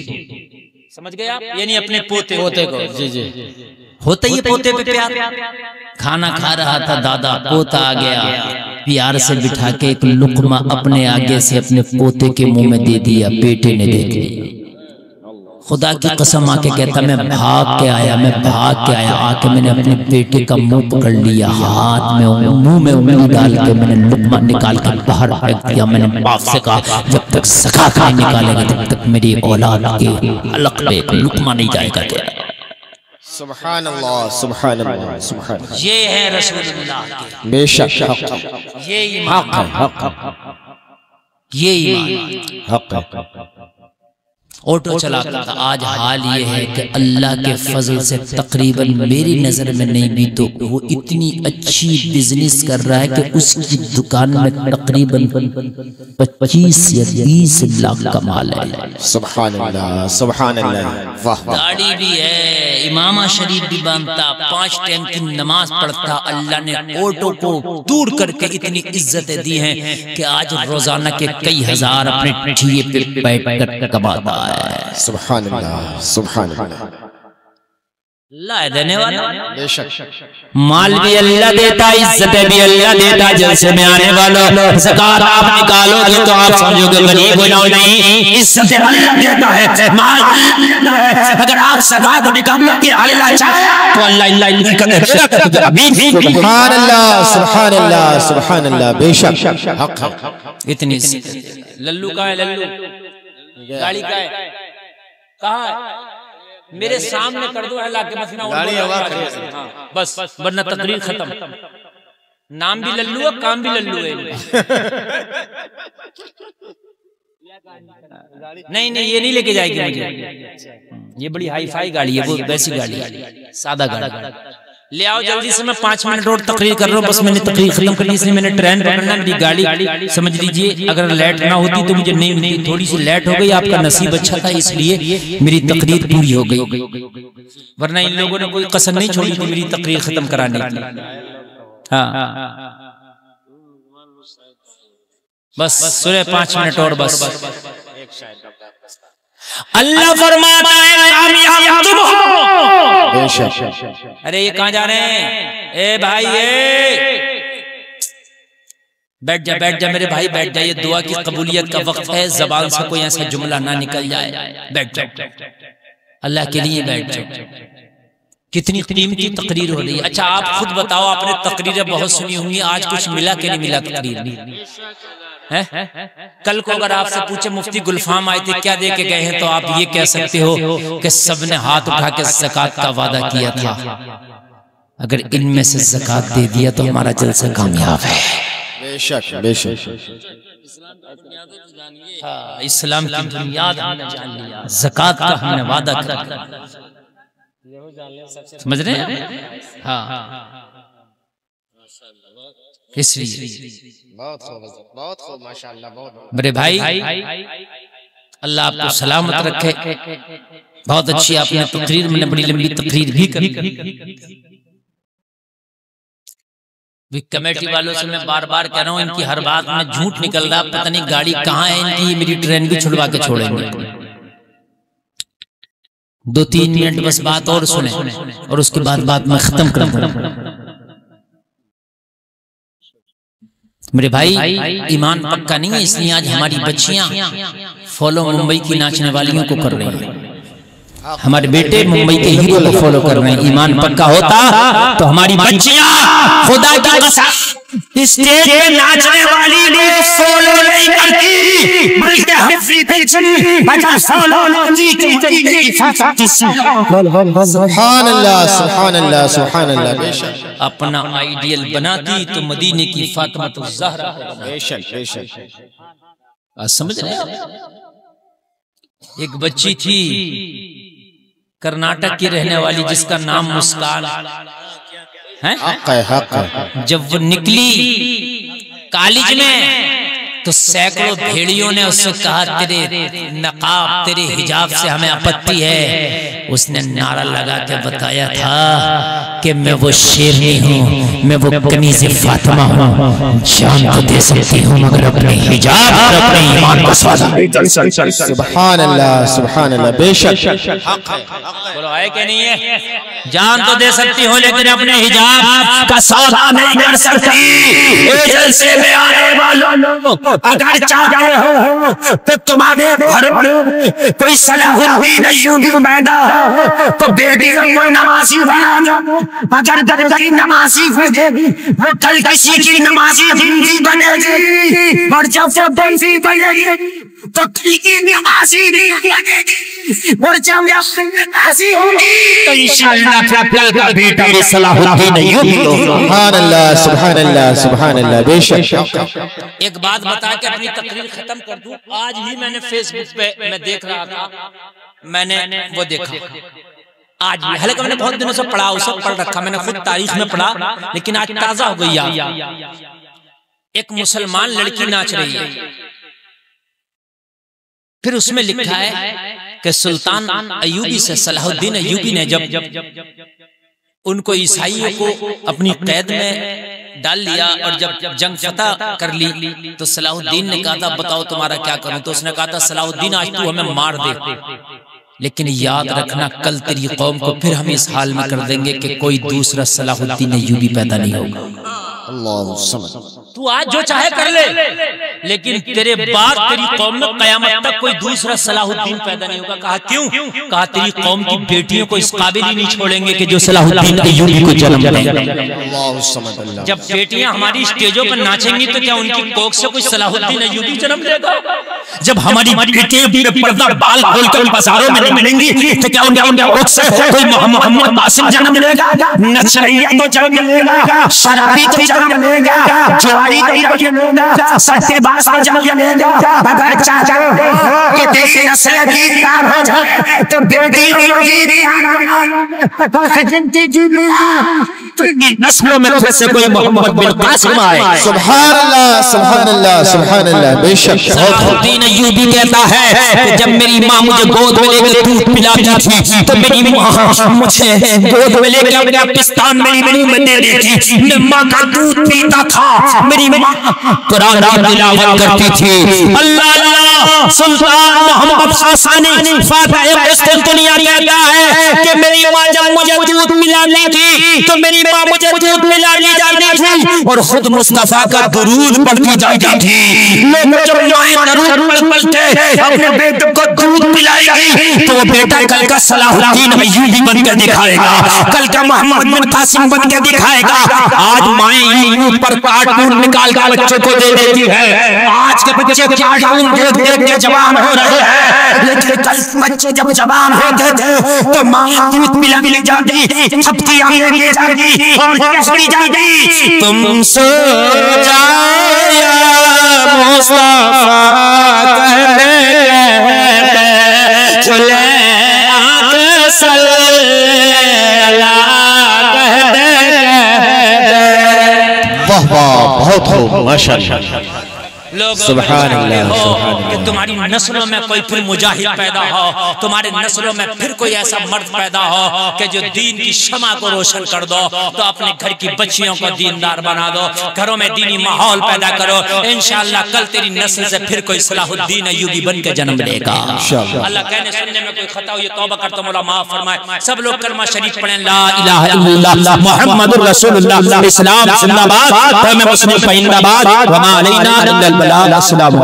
समझ गए आप, यानी अपने पोते को, जी होता ही पोते पे प्यार। खाना खा रहा था दादा, पोता आ गया, प्यार से बिठा के एक लुकमा अपने आगे से अपने पोते के मुंह में दे दिया, बेटे ने देख लिया। खुदा की कसम आके कहता मैं भाग के आया, आके मैंने अपने बेटे का मुंह पकड़ लिया, हाथ में मुंह में उंगली डाल के मैंने लुकमा निकाल कर बाहर फेंक दिया। मैंने बाप से कहा जब तक ज़कात नहीं निकालेगा तब तक मेरी औलाद के हलक पे लुकमा नहीं जाएगा तेरा। सुभान अल्लाह सुभान अल्लाह सुभान अल्लाह। ये है रसूलुल्लाह के बेशक ये ईमान ये ईमान हक ऑटो चलाता था। आज हाल ये है कि अल्लाह के फजल से तकरीबन मेरी नजर में नहीं भी तो वो इतनी अच्छी बिजनेस कर रहा है कि उसकी दुकान में तकरीबन 25 या 20 लाख का माल है। सुभान अल्लाह सुभान अल्लाह। वाह गाड़ी भी है, इमामा शरीफ भी बांधता, 5 टाइम की नमाज पढ़ता। अल्लाह ने ऑटो को दूर करके इतनी इज्जतें दी हैं कि आज रोजाना के कई हजार अपने ठिये पे बैठ कर कमाता है। सुभान अल्लाह सुभान अल्लाह। अल्लाह देने वाला, बेशक माल भी अल्लाह देता, इज्जतें भी अल्लाह देता। जलसे में आने वालों, ज़कात आप निकालोगे तो आप समझोगे गरीब हो नहीं, इज्जतें अल्लाह देता है, माल देता है। अगर आप ज़कात निकालो कि अल्लाह चाहे तो अल्लाह सुभान अल्लाह सुभान अल्लाह सुभान अल्लाह। बेशक हक इतनी लल्लू कहाँ है? लल्लू गाड़ी का है, कहाँ है? मेरे सामने कर दो अल्लाह के मसना गाड़ी हाँ, बस वरना तकरीर खत्म। नाम भी लल्लू है, काम भी लल्लू है। नहीं नहीं ये नहीं लेके जाएगी मुझे, ये बड़ी हाई फाई गाड़ी है, वो वैसी गाड़ी है, सादा गाड़ी। ले आओ जल्दी से, मैं 5 मिनट और तकरीर कर रहा हूँ, बस मैंने तकरीर खत्म करनी, इसलिए मैंने ट्रेन पकड़ना। मेरी गाड़ी समझ लीजिए अगर लेट ना होती तो मुझे नहीं मिलती, थोड़ी सी लेट हो गई, आपका नसीब अच्छा था इसलिए मेरी तकरीर पूरी हो गई, वरना इन लोगों ने कोई कसर नहीं छोड़ी थी मेरी तकरीर खत्म कराने की। हाँ बस सुने 5 मिनट और बस। अल्लाह फरमाता है कामयाब तुम हो। अरे ये कहाँ जा रहे हैं? ए भाई बैठ जा मेरे भाई, बैठ जा। ये दुआ की कबूलियत का वक्त है, जबान से कोई ऐसा जुमला ना निकल जाए। बैठ जाओ, अल्लाह के लिए बैठ जाओ। कितनी कीमती तकरीर हो रही है। अच्छा आप खुद बताओ, आपने तकरीरें बहुत सुनी होंगी, आज कुछ मिला कि नहीं मिला तकरीर है? कल को अगर आपसे पूछे मुफ्ती गुलफाम आए थे क्या दे के गए हैं, तो आप ये कह सकते हो कि सबने हाथ उठा के ज़कात का वादा किया था, अगर इनमें से ज़कात दे दिया तो हमारा जलसा कामयाब है। बेशक बेशक इस्लाम की बुनियाद हमने जान लिया, ज़कात का हमने वादा किया, समझ रहे हैं? हाँ इसलिए बहुत खूब माशाअल्लाह। बहुत मेरे भाई अल्लाह आपको सलामत रखे। बहुत अच्छी आपने तकरीर, मैंने बड़ी लंबी तकरीर भी करी। कमेटी वालों से मैं बार बार कह रहा हूँ, इनकी हर बात में झूठ निकल रहा, पता नहीं गाड़ी कहाँ है इनकी, मेरी ट्रेन भी छुड़वा के छोड़ेंगे। 2-3 मिनट बस बात और सुने और उसके बाद बात मैं खत्म कर दूंगा। मेरे भाई ईमान पक्का नहीं है, इसलिए आज हमारी बच्चियां फॉलो मुंबई की नाचने वालियों को कर रही हैं, हमारे बेटे मुंबई के हीरो को फॉलो कर रहे हैं। ईमान पक्का होता तो हमारी बच्चियां खुदा की कसम स्टेज पे नाचने वाली ने फॉलो नहीं करती, बल्कि सुभान अल्लाह सुभान अल्लाह सुभान अल्लाह। बेशक अपना आइडियल बनाती तो मदीने की फातिमा तो ज़हरा। बेशक बेशक समझ रहे हैं? एक बच्ची थी कर्नाटक की रहने वाली जिसका नाम मुस्कान है। हक है। जब वो निकली कॉलेज में तो सैकड़ों भेड़ियों ने उससे कहा तेरे नकाब तेरे हिजाब से हमें आपत्ति है। उसने नारा लगा के बताया था कि मैं वो शेरनी हूँ, मैं वो कनीज़े फातिमा हूँ, जान तो दे सकती हूँ मगर अपने हिजाब और अपने ईमान को सौदा। सुभान अल्लाह सुभान अल्लाह। बेशक बोलो है कि नहीं है? जान तो दे सकती हो लेकिन अपने हिजाब का सौदा नहीं कर सकती। जलसे में आने वालों अगर चाहते हो तो तुम्हारे घर कोई सलाहुद्दीन अय्यूबी मैदान तो बेटी को नमाजी बना दो। अगर दरगाही नमाजी हो जाएगी वो कल किसी की नमाजी बंदी बनेगी, और जब वो बंदी बनेगी तो कल की नमाजी नहीं लगेगी, और जब नमाजी होगी तो इंशाअल्लाह कल का बेटा भी सलाहुद्दीन अय्यूबी होगा। सुभान अल्लाह, सुभान अल्लाह, सुभान अल्लाह। बेशक एक बात बता के अपनी तकरीर खत्म कर दूं। आज ही मैंने फेसबुक पे मैं देख रहा था, मैंने वो देखा आज भी, हालांकि मैंने बहुत दिनों से पढ़ा, उसे पढ़ रखा, मैंने खुद तारीख में पढ़ा, लेकिन आज ताजा हो गई याद। एक मुसलमान लड़की नाच रही है, फिर उसमें लिखा है कि सुल्तान अय्यूबी से सलाहुद्दीन अय्यूबी ने जब उनको ईसाइयों को अपनी कैद में डाल लिया और जब जंग फतह कर ली तो सलाहुद्दीन ने कहा था बताओ तुम्हारा क्या करूं, तो उसने कहा था सलाहुद्दीन आज तू हमें मार दे, लेकिन याद रखना कल तेरी कौम को फिर हम इस हाल में कर देंगे कि कोई दूसरा सलाहुद्दीन अय्यूबी पैदा नहीं होगा। तू आज जो चाहे कर ले, लेकिन तेरे बाद तेरी कौम में कयामत तक कोई दूसरा सलाहुद्दीन पैदा नहीं होगा। कहा क्यों? कहा तेरी कौम की बेटियों को इस काबिल ही नहीं छोड़ेंगे कि जो सलाहुद्दीन अय्यूबी को जन्म दें। जब बेटियां हमारी स्टेजों पर नाचेंगी तो क्या उनकी कोख से कोई सलाहुद्दीन अय्यूबी जन्म लेगा? जब हमारी बेटियां बेपर्दा बाल खोलकर बाजारों में मिलेंगी तो क्या उनके कोख से कोई मोहम्मद कासिम जन्म लेगा? नचनिया तो जन्म लेगा, शराबी तो जन्म लेगा, जुआरी तो जन्म लेगा, सट्टेबाज तो जन्म लेगा। अगर चाहते हो कि तेरी नस्ल दीनदार हो जाए तो बेटी नस्लों में से कोई मोहम्मद बिन कासिम आए। सुभान अल्लाह, सुभान अल्लाह, सुभान अल्लाह। बेशक सलाहुद्दीन अय्यूबी कहता है कि जब मेरी माँ मुझे गोद में लेकर दूध पिलाती थी तो मेरी माँ मुझे गोद में लेकर अपने पाकिस्तान में दे देती थी, मैं माँ का दूध पीता था, मेरी माँ कुरान तिलावत करती थी। अल्लाह सुल्तान मोहम्मद खासानी फातिह कुस्तुनिया कहता है कि मेरी माँ जब मुझे दूध पिलाती थी तो मेरी माँ मुझे दूध पिलाने जाती थी और खुद मुस्तफा का दुरूद पढ़ती जाती थी। लोग जब दुरूद पढ़ते अपने बेटे को दूध पिलाएगी तो वो बेटा कल का सलाहुद्दीन अय्यूबी बनकर दिखाएगा, कल का मोहम्मद बिन कासिम बनकर दिखाएगा। आज माएं यूं पर कार्टून निकाल कर बच्चों को दे देती है, आज के बच्चे कार्टून देख के जवान हो रहे हैं, लेकिन कल बच्चे जब जवान होते थे तो माँ दूध पिलाने जाती, सबकी आंखें ले जाती और कहती जाती तुम सो जाया मुस्तफा चले वाह वाह, बहुत हो माशाअल्लाह। लोग सुभान अल्लाह, सुभान अल्लाह। कि तुम्हारी नस्लों में कोई फिर मुजाहिद पैदा हो, तुम्हारे नस्लों में फिर कोई ऐसा मर्द पैदा हो कि जो दीन की शमा को रोशन कर दो, तो अपने घर की बच्चियों को दीनदार बना दो, घरों में दीनी माहौल पैदा करो। इंशाअल्लाह कल तेरी नस्ल से फिर कोई सलाहुद्दीन अय्यूबी बन के जन्म लेगा। अल्लाह कहने सुनने में कोई खता हो ये तौबा करता मौला माफ फरमाए। सब लोग कलमा शरीफ पढ़ें, ला इलाहा इल्लल्लाह मुहम्मदुर रसूलुल्लाह, इस्लाम जिंदाबाद, मैं मुस्लिम जिंदाबाद, व मा अलैना इल्लल बलाग। अस्सलाम।